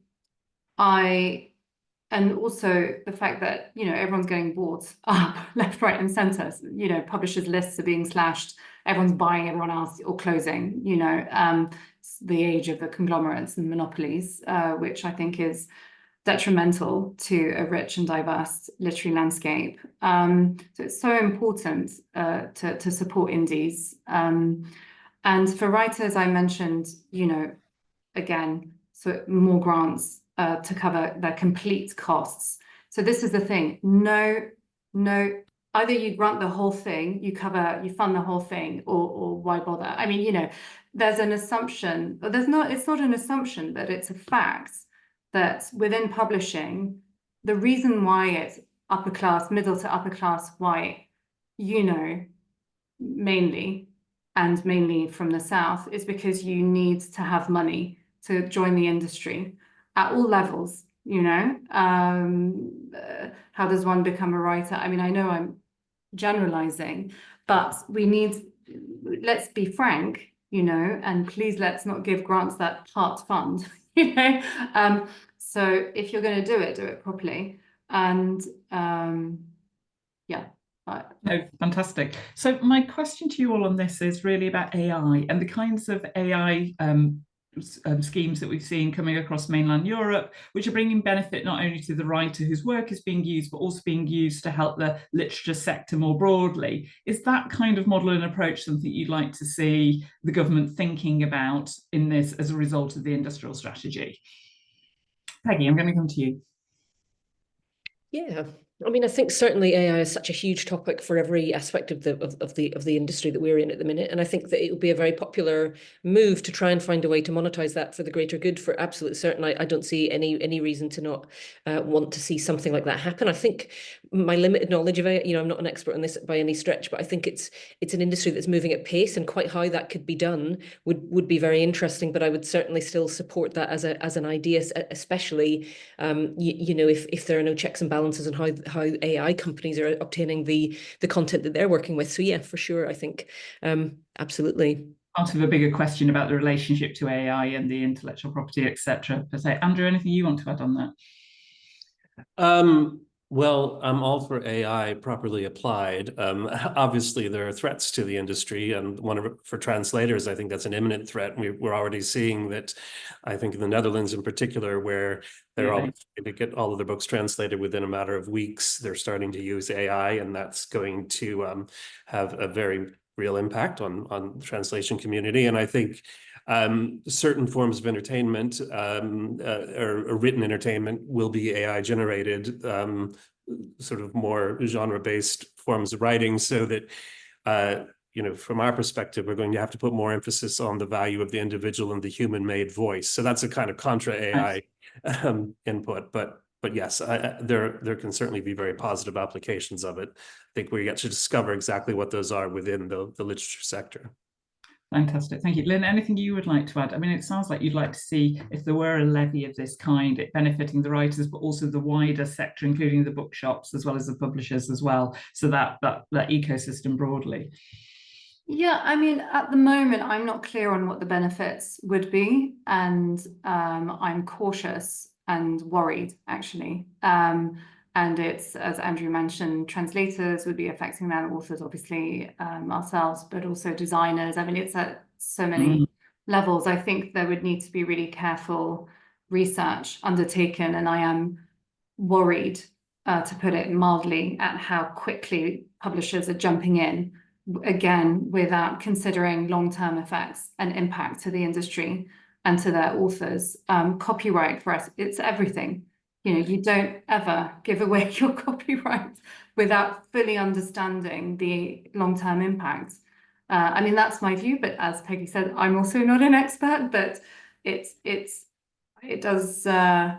also the fact that, everyone's getting bought up left, right, and center. Publishers' lists are being slashed. Everyone's buying everyone else or closing. The age of the conglomerates and monopolies, which I think is detrimental to a rich and diverse literary landscape. So it's so important to support indies. And for writers, I mentioned, again, so more grants to cover their complete costs. So this is the thing. No, either you grant the whole thing, you fund the whole thing, or why bother? I mean, there's an assumption, but it's not an assumption, but it's a fact that within publishing, the reason why it's upper class, middle to upper class white, mainly from the South, is because you need to have money to join the industry at all levels. How does one become a writer? I mean, I know I'm generalizing, but let's be frank, and please let's not give grants that part fund, so if you're going to do it properly. And yeah. No, fantastic. So my question to you all on this is really about AI and the kinds of AI schemes that we've seen coming across mainland Europe, which are bringing benefit not only to the writer whose work is being used, but also being used to help the literature sector more broadly. Is that kind of model and approach something you'd like to see the government thinking about in this as a result of the industrial strategy? Peggy, I'm going to come to you. Yeah, I mean, I think certainly AI is such a huge topic for every aspect of the industry that we're in at the minute, and I think that it will be a very popular move to try and find a way to monetize that for the greater good. For absolute certain, I don't see any reason to not want to see something like that happen. I think my limited knowledge of it, I'm not an expert on this by any stretch, but I think it's an industry that's moving at pace, and quite how that could be done would be very interesting. But I would certainly still support that as an idea, especially if there are no checks and balances on how AI companies are obtaining the content that they're working with. So yeah, for sure, I think absolutely. Part of a bigger question about the relationship to AI and the intellectual property, etc. Per se. Andrew, anything you want to add on that? Well, I'm all for AI properly applied. Obviously, there are threats to the industry, and for translators, I think that's an imminent threat. We're already seeing that, I think in the Netherlands in particular, where they're all trying to get all of their books translated within a matter of weeks. They're starting to use AI, and that's going to have a very real impact on the translation community. And I think certain forms of entertainment or written entertainment will be AI generated, sort of more genre-based forms of writing, so that from our perspective, we're going to have to put more emphasis on the value of the individual and the human-made voice. So that's a kind of contra AI input, but yes, there can certainly be very positive applications of it. I think we get to discover exactly what those are within the literature sector. Fantastic, thank you. Lynn, anything you would like to add? I mean, it sounds like you'd like to see, if there were a levy of this kind, it benefiting the writers, but also the wider sector, including the bookshops as well as the publishers as well, so that ecosystem broadly. Yeah, I mean, at the moment, I'm not clear on what the benefits would be, and I'm cautious and worried, actually. And it's, as Andrew mentioned, translators would be affecting that, authors, obviously, ourselves, but also designers. I mean, it's at so many levels. I think there would need to be really careful research undertaken, and I am worried, to put it mildly, at how quickly publishers are jumping in, again, without considering long-term effects and impact to the industry and to their authors. Copyright for us, it's everything. You don't ever give away your copyright without fully understanding the long-term impact. I mean, that's my view, but as Peggy said, I'm also not an expert, but it does, I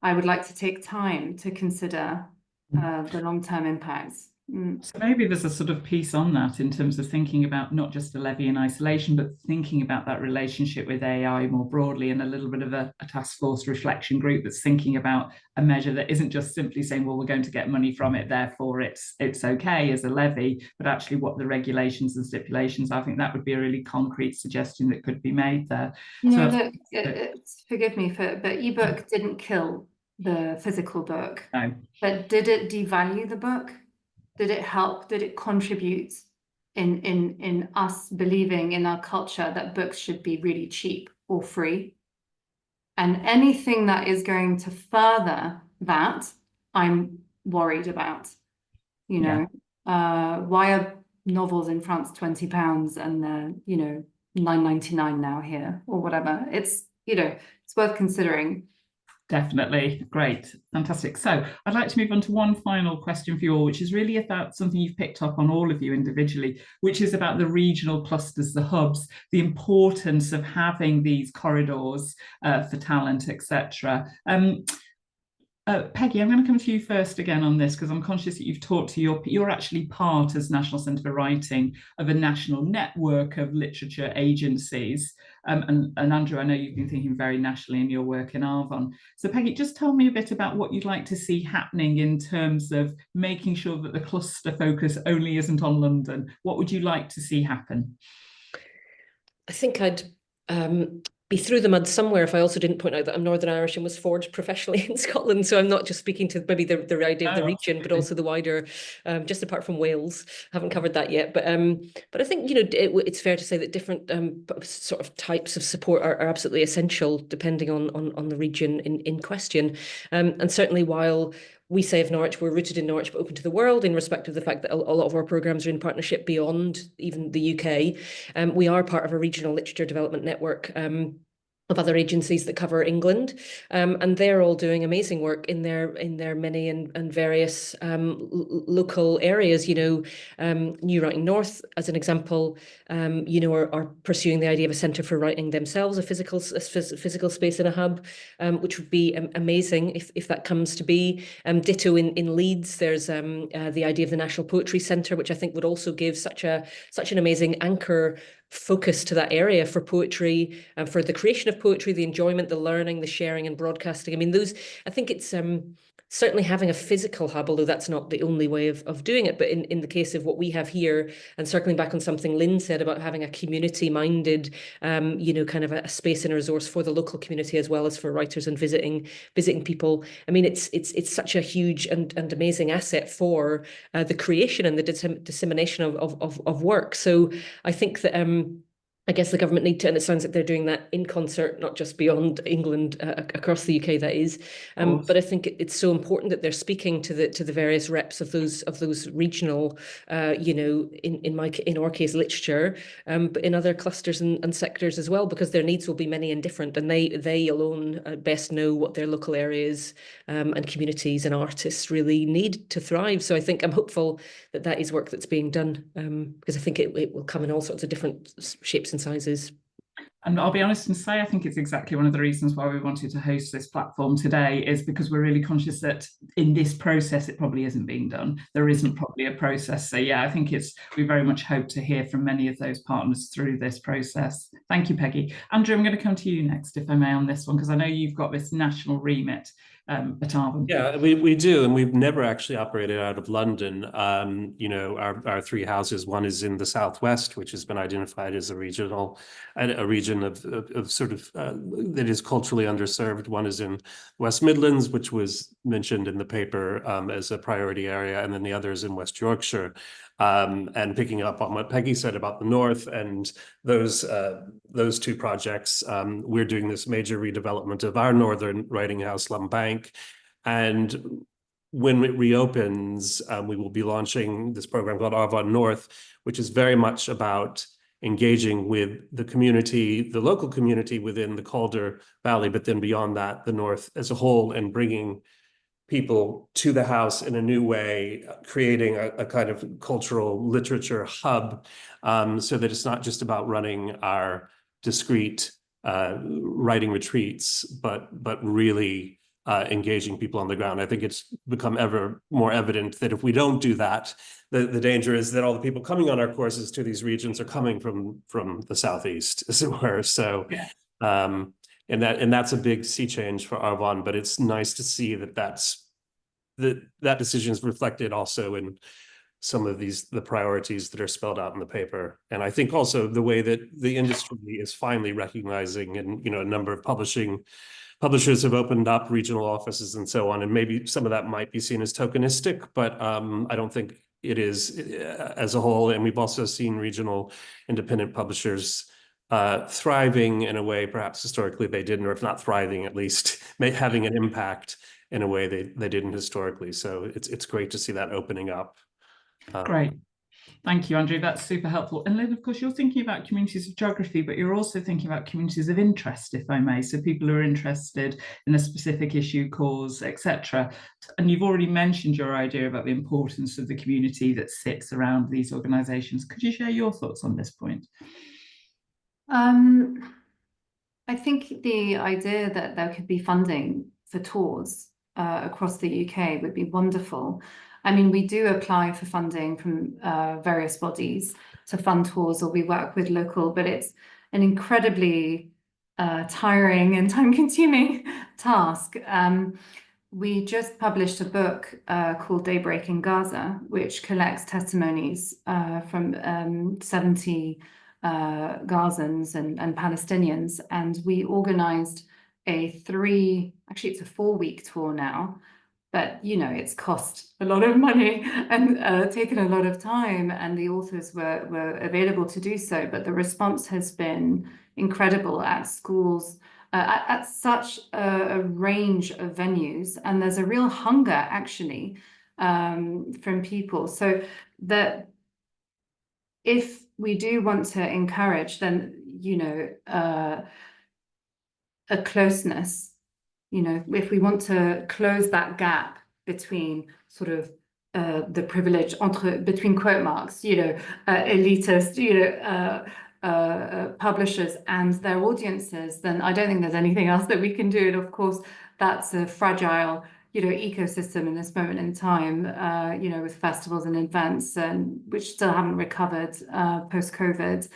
would like to take time to consider the long-term impacts. So maybe there's a sort of piece on that in terms of thinking about not just a levy in isolation, but thinking about that relationship with AI more broadly, and a little bit of a task force reflection group that's thinking about a measure that isn't just simply saying, well, we're going to get money from it, therefore it's okay as a levy, but actually what the regulations and stipulations. I think that would be a really concrete suggestion that could be made there. No, look, forgive me, but ebook didn't kill the physical book. No. But did it devalue the book? Did it help? Did it contribute in us believing in our culture that books should be really cheap or free? And anything that is going to further that, I'm worried about. You know, why are novels in France £20 and they're, you know, £9.99 now here or whatever? It's, you know, it's worth considering. Definitely. Great. Fantastic. So I'd like to move on to one final question for you all, which is really about something you've picked up on, all of you individually, which is about the regional clusters, the hubs, the importance of having these corridors for talent, etc. Peggy, I'm going to come to you first again on this, because I'm conscious that you've talked to you're actually part, as National Centre for Writing, of a national network of literature agencies. And Andrew, I know you've been thinking very nationally in your work in Arvon. So Peggy, just tell me a bit about what you'd like to see happening in terms of making sure that the cluster focus only isn't on London. What would you like to see happen? I think I'd be through the mud somewhere if I also didn't point out that I'm Northern Irish and was forged professionally in Scotland. So I'm not just speaking to maybe the idea of the region, but also the wider, just apart from Wales. Haven't covered that yet. But I think, you know, it's fair to say that different sort of types of support are absolutely essential depending on the region in question. And certainly while we say of Norwich, we're rooted in Norwich, but open to the world in respect of the fact that a lot of our programmes are in partnership beyond even the UK. We are part of a regional literature development network of other agencies that cover England, and they're all doing amazing work in their many and various local areas. You know, New Writing North, as an example, you know, are pursuing the idea of a centre for writing themselves, a physical space in a hub, which would be amazing if that comes to be. Ditto in Leeds, there's the idea of the National Poetry Centre, which I think would also give such an amazing anchor focus to that area for poetry and for the creation of poetry, the enjoyment, the learning, the sharing and broadcasting. I mean, those, I think it's certainly having a physical hub, although that's not the only way of doing it. But in the case of what we have here, and circling back on something Lynn said about having a community-minded, you know, kind of a space and a resource for the local community as well as for writers and visiting people. I mean, it's such a huge and amazing asset for the creation and the dissemination of work. So I think that I guess the government need to, and it sounds like they're doing that in concert, not just beyond England, across the UK, that is. But I think it's so important that they're speaking to the various reps of those regional, you know, in our case, literature, but in other clusters and sectors as well, because their needs will be many and different, and they alone best know what their local areas and communities and artists really need to thrive. So I think I'm hopeful that is work that's being done, because I think it will come in all sorts of different shapes and sizes. And I'll be honest and say, I think it's exactly one of the reasons why we wanted to host this platform today, is because we're really conscious that in this process, it probably isn't being done. There isn't probably a process. So yeah, I think we very much hope to hear from many of those partners through this process. Thank you, Peggy. Andrew, I'm going to come to you next, if I may, on this one, because I know you've got this national remit at Arvon. Yeah, we do, and we've never actually operated out of London. You know, our three houses, one is in the southwest, which has been identified as a region of sort of that is culturally underserved. One is in West Midlands, which was mentioned in the paper as a priority area, and then the other is in West Yorkshire. And picking up on what Peggy said about the North and those two projects, we're doing this major redevelopment of our Northern Writing House, Lumbank, and when it reopens, we will be launching this program called Arvon North, which is very much about engaging with the community, the local community within the Calder Valley, but then beyond that, the North as a whole, and bringing people to the house in a new way, creating a kind of cultural literature hub, so that it's not just about running our discrete writing retreats, but really engaging people on the ground. I think it's become ever more evident that if we don't do that, the danger is that all the people coming on our courses to these regions are coming from the Southeast, as it were. So, Yeah. And that's a big sea change for Arvon, but it's nice to see that decision is reflected also in some of the priorities that are spelled out in the paper. And I think also the way that the industry is finally recognizing, and a number of publishers have opened up regional offices and so on, and maybe some of that might be seen as tokenistic, but I don't think it is as a whole. And we've also seen regional independent publishers thriving in a way perhaps historically they didn't, or if not thriving, at least having an impact in a way they didn't historically. So it's great to see that opening up. Great. Thank you, Andrew. That's super helpful. And then, of course, you're thinking about communities of geography, but you're also thinking about communities of interest, if I may. So people who are interested in a specific issue, cause, etc. And you've already mentioned your idea about the importance of the community that sits around these organisations. Could you share your thoughts on this point? I think the idea that there could be funding for tours across the UK would be wonderful. I mean, we do apply for funding from various bodies to fund tours, or we work with local, but it's an incredibly tiring and time-consuming task. We just published a book called Daybreak in Gaza, which collects testimonies from 70 Gazans and Palestinians, and we organized it's a 4-week tour now, but it's cost a lot of money and taken a lot of time, and the authors were available to do so, but the response has been incredible at schools, at such a range of venues, and there's a real hunger actually from people, so that if we do want to encourage, then a closeness, if we want to close that gap between sort of the privilege between quote marks, elitist, publishers and their audiences, then I don't think there's anything else that we can do. And of course, that's a fragile ecosystem in this moment in time, with festivals and events, and which still haven't recovered post-COVID,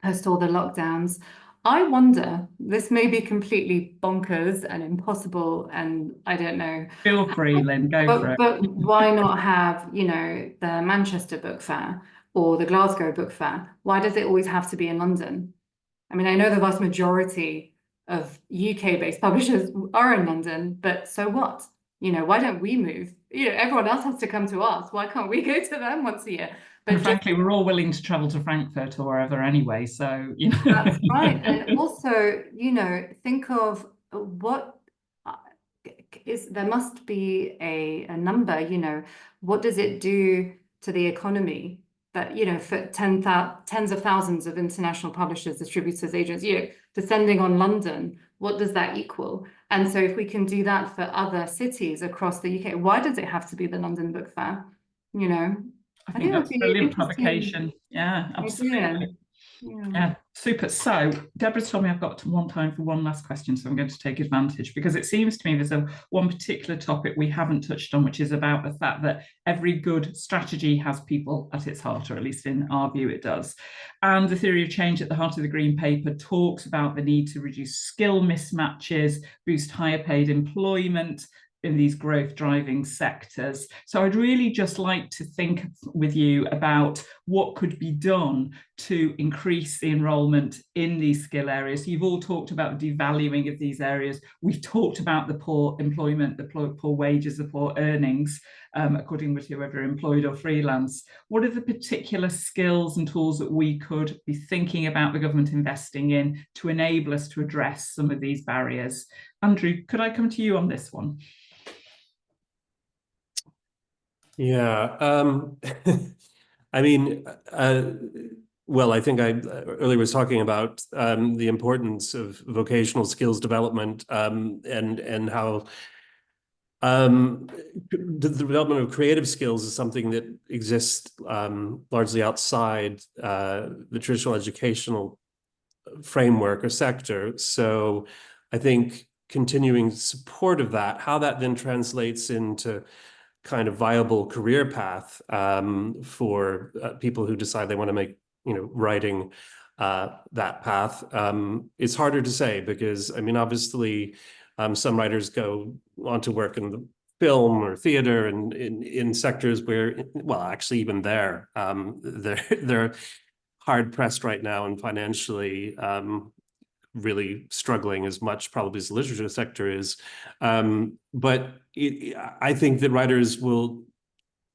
post all the lockdowns. I wonder, this may be completely bonkers and impossible, and I don't know. Feel free, Lynn, go for it. But why not have, the Manchester Book Fair or the Glasgow Book Fair? Why does it always have to be in London? I mean, I know the vast majority of UK-based publishers are in London, but so what? Why don't we move? Everyone else has to come to us. Why can't we go to them once a year? But and frankly, we're all willing to travel to Frankfurt or wherever anyway. So, That's right. And also, think of what there must be a number, what does it do to the economy that, for tens of thousands of international publishers, distributors, agents, descending on London, what does that equal? And so if we can do that for other cities across the UK, why does it have to be the London Book Fair? I think that's a brilliant provocation. Yeah, absolutely. Yeah, super. So Deborah's told me I've got time for one last question, so I'm going to take advantage, because it seems to me there's one particular topic we haven't touched on, which is about the fact that every good strategy has people at its heart, or at least in our view it does. And the theory of change at the heart of the Green Paper talks about the need to reduce skill mismatches, boost higher paid employment in these growth driving sectors. So I'd really just like to think with you about what could be done to increase the enrolment in these skill areas. You've all talked about the devaluing of these areas. We've talked about the poor employment, the poor wages, the poor earnings, according to whether employed or freelance. What are the particular skills and tools that we could be thinking about the government investing in to enable us to address some of these barriers? Andrew, could I come to you on this one? Yeah, I mean, well, I think I earlier was talking about the importance of vocational skills development and how the development of creative skills is something that exists largely outside the traditional educational framework or sector. So I think continuing support of that, how that then translates into kind of viable career path for people who decide they want to make, writing that path. It's harder to say because, I mean, obviously, some writers go on to work in the film or theater and in sectors where, well, actually even there, they're hard pressed right now and financially really struggling as much probably as the literature sector is. But I think that writers will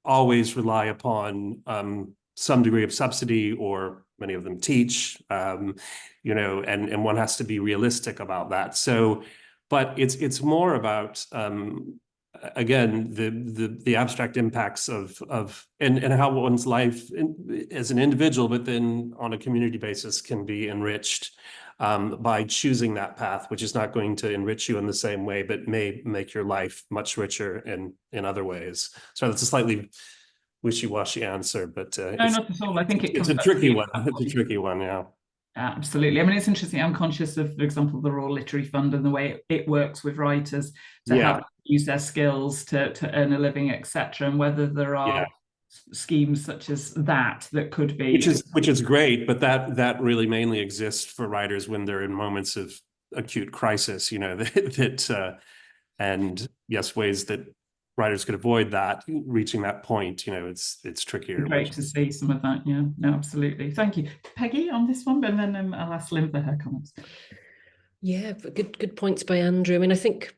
always rely upon some degree of subsidy, or many of them teach, and one has to be realistic about that. So, but it's more about again the abstract impacts of and how one's life as an individual, but then on a community basis, can be enriched by choosing that path, which is not going to enrich you in the same way, but may make your life much richer in other ways. So that's a slightly wishy-washy answer, but no, not at all. I think it's a tricky one. It's a tricky one, yeah. Absolutely. I mean, it's interesting. I'm conscious of, for example, the Royal Literary Fund and the way it works with writers to help use their skills to earn a living, etc., and whether there are schemes such as that could be, which is great, but that really mainly exists for writers when they're in moments of acute crisis, and yes, ways that writers could avoid that, reaching that point, it's trickier. Great to see some of that. Yeah, no, absolutely. Thank you, Peggy, on this one, but then I'll ask Lynn for her comments. Yeah, good points by Andrew. I mean, I think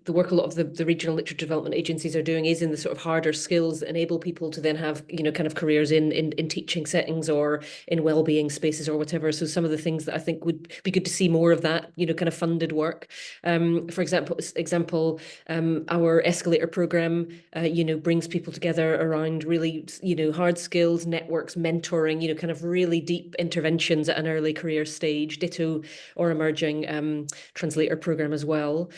the work a lot of the regional literature development agencies are doing is in the sort of harder skills that enable people to then have, kind of careers in teaching settings or in well-being spaces or whatever. So some of the things that I think would be good to see more of that, kind of funded work. For example, our escalator program, brings people together around really, hard skills, networks, mentoring, kind of really deep interventions at an early career stage. Ditto or emerging translator program as well.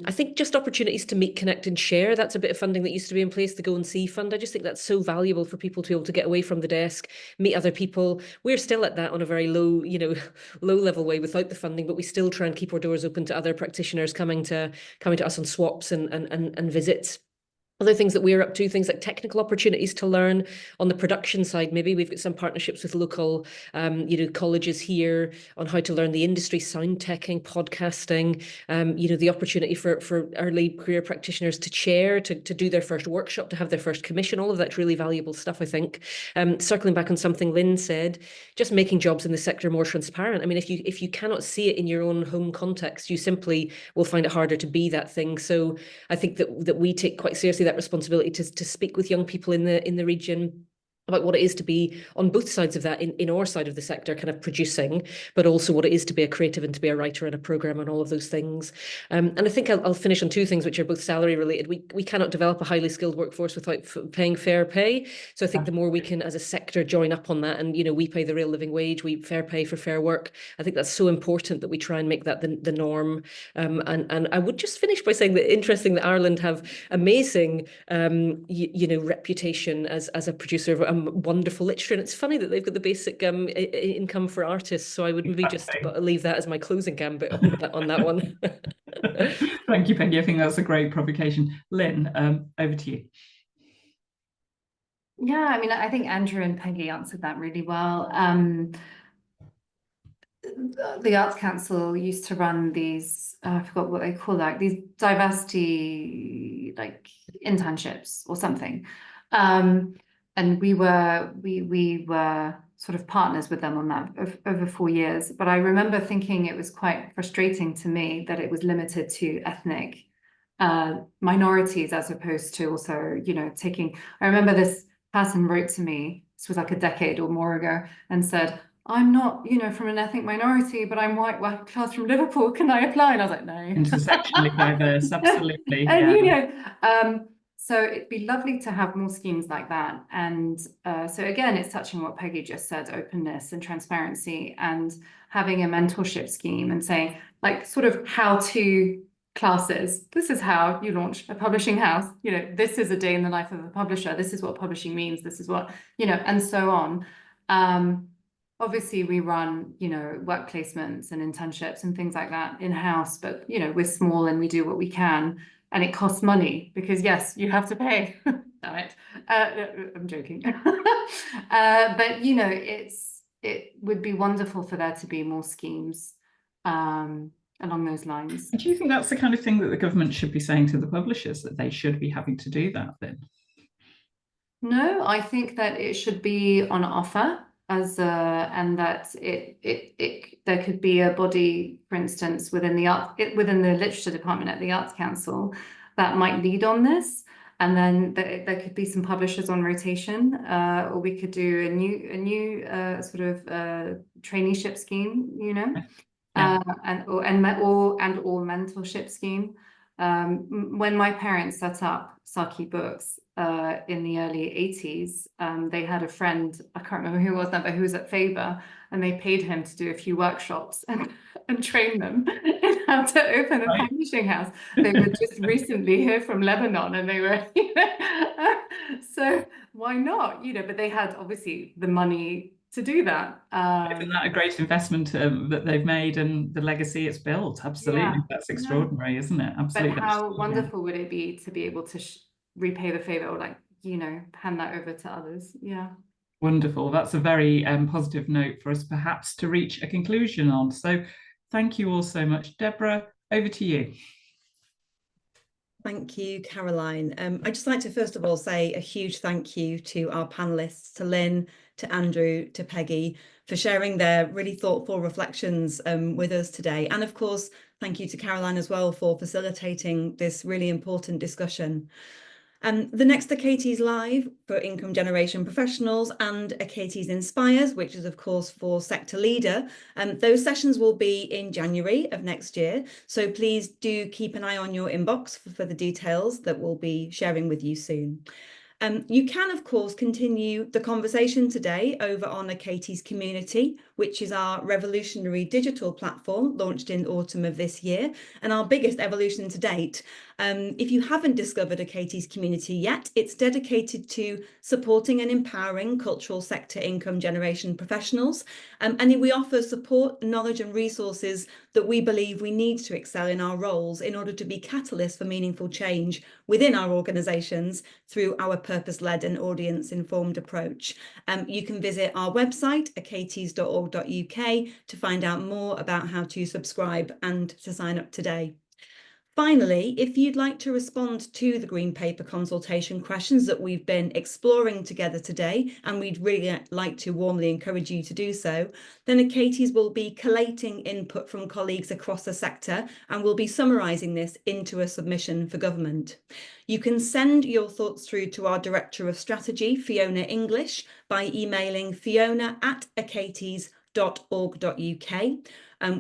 I think just opportunities to meet, connect and share. That's a bit of funding that used to be in place, the Go and See Fund. I just think that's so valuable for people to be able to get away from the desk, meet other people. We're still at that on a very low, low level way without the funding, but we still try and keep our doors open to other practitioners coming to us on swaps and visits. Other things that we're up to, things like technical opportunities to learn on the production side. Maybe we've got some partnerships with local, colleges here on how to learn the industry, sound teching, podcasting, the opportunity for early career practitioners to chair, to do their first workshop, to have their first commission. All of that's really valuable stuff, I think. Circling back on something Lynn said, just making jobs in the sector more transparent. I mean, if you cannot see it in your own home context, you simply will find it harder to be that thing. So I think that we take quite seriously that responsibility to speak with young people in the region about what it is to be on both sides of that, in our side of the sector, kind of producing, but also what it is to be a creative and to be a writer and a programmer and all of those things. And I think I'll finish on two things which are both salary related. We cannot develop a highly skilled workforce without paying fair pay. So I think the more we can, as a sector, join up on that, and we pay the real living wage, we fair pay for fair work. I think that's so important that we try and make that the norm. And I would just finish by saying that interesting that Ireland have amazing, reputation as a producer of wonderful literature, and it's funny that they've got the basic income for artists. So I would maybe just leave that as my closing gambit on that one. Thank you, Peggy. I think that's a great provocation. Lynn, over to you. Yeah, I mean, I think Andrew and Peggy answered that really well. The Arts Council used to run these, I forgot what they call that, these diversity internships or something. And we were sort of partners with them on that over 4 years. But I remember thinking it was quite frustrating to me that it was limited to ethnic minorities as opposed to also, taking. I remember this person wrote to me, this was like a decade or more ago, and said, I'm not, from an ethnic minority, but I'm white class from Liverpool. Can I apply? And I was like, no. Intersectionally diverse, absolutely. And so it'd be lovely to have more schemes like that. And so again, it's touching what Peggy just said, openness and transparency, and having a mentorship scheme and saying, sort of how-to classes. This is how you launch a publishing house. This is a day in the life of a publisher. This is what publishing means. This is what, and so on. obviously we run, work placements and internships and things like that in-house, but, we're small and we do what we can, and it costs money because, yes, you have to pay. Damn it. I'm joking. But, it would be wonderful for there to be more schemes along those lines. Do you think that's the kind of thing that the government should be saying to the publishers, that they should be having to do that then? No, I think that it should be on offer and that there could be a body, for instance, within the literature department at the Arts Council that might lead on this, and then there could be some publishers on rotation, or we could do a new sort of traineeship scheme, Yeah. or mentorship scheme. When my parents set up Saki Books in the early 80s, they had a friend, I can't remember who it was now, but who was at Faber, and they paid him to do a few workshops and train them in how to open a publishing house. They were just recently here from Lebanon, and they were, so why not? But they had obviously the money to do that. Isn't that a great investment that they've made, and the legacy it's built? Absolutely. Yeah. That's extraordinary, isn't it? Absolutely. But how wonderful would it be to be able to repay the favor, or hand that over to others? Yeah. Wonderful. That's a very positive note for us perhaps to reach a conclusion on. So thank you all so much. Deborah, over to you. Thank you, Caroline. I'd just like to first of all say a huge thank you to our panelists, to Lynn, to Andrew, to Peggy, for sharing their really thoughtful reflections with us today. And of course, thank you to Caroline as well for facilitating this really important discussion. The next Achates Live for income generation professionals and Achates Inspires, which is of course for sector leader, those sessions will be in January of next year. So please do keep an eye on your inbox for the details that we'll be sharing with you soon. You can, of course, continue the conversation today over on Achates Community, which is our revolutionary digital platform launched in autumn of this year and our biggest evolution to date. If you haven't discovered Achates Community yet, it's dedicated to supporting and empowering cultural sector income generation professionals. And we offer support, knowledge and resources that we believe we need to excel in our roles in order to be catalysts for meaningful change within our organisations through our purpose-led and audience-informed approach. You can visit our website, achates.org.uk, to find out more about how to subscribe and to sign up today. Finally, if you'd like to respond to the Green Paper consultation questions that we've been exploring together today, and we'd really like to warmly encourage you to do so, then Achates will be collating input from colleagues across the sector and will be summarising this into a submission for government. You can send your thoughts through to our Director of Strategy, Fiona English, by emailing fiona@achates.org.uk.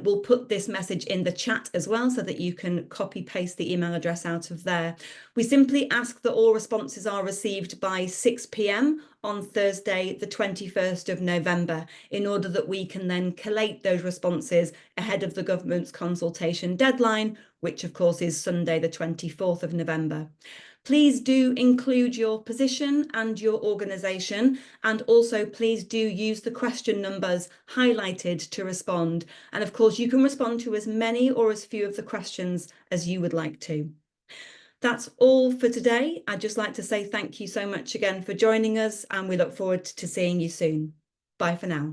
We'll put this message in the chat as well so that you can copy paste the email address out of there. We simply ask that all responses are received by 6 p.m. on Thursday, the 21st of November, in order that we can then collate those responses ahead of the government's consultation deadline, which of course is Sunday, the 24th of November. Please do include your position and your organisation, and also please do use the question numbers highlighted to respond. And of course, you can respond to as many or as few of the questions as you would like to. That's all for today. I'd just like to say thank you so much again for joining us, and we look forward to seeing you soon. Bye for now.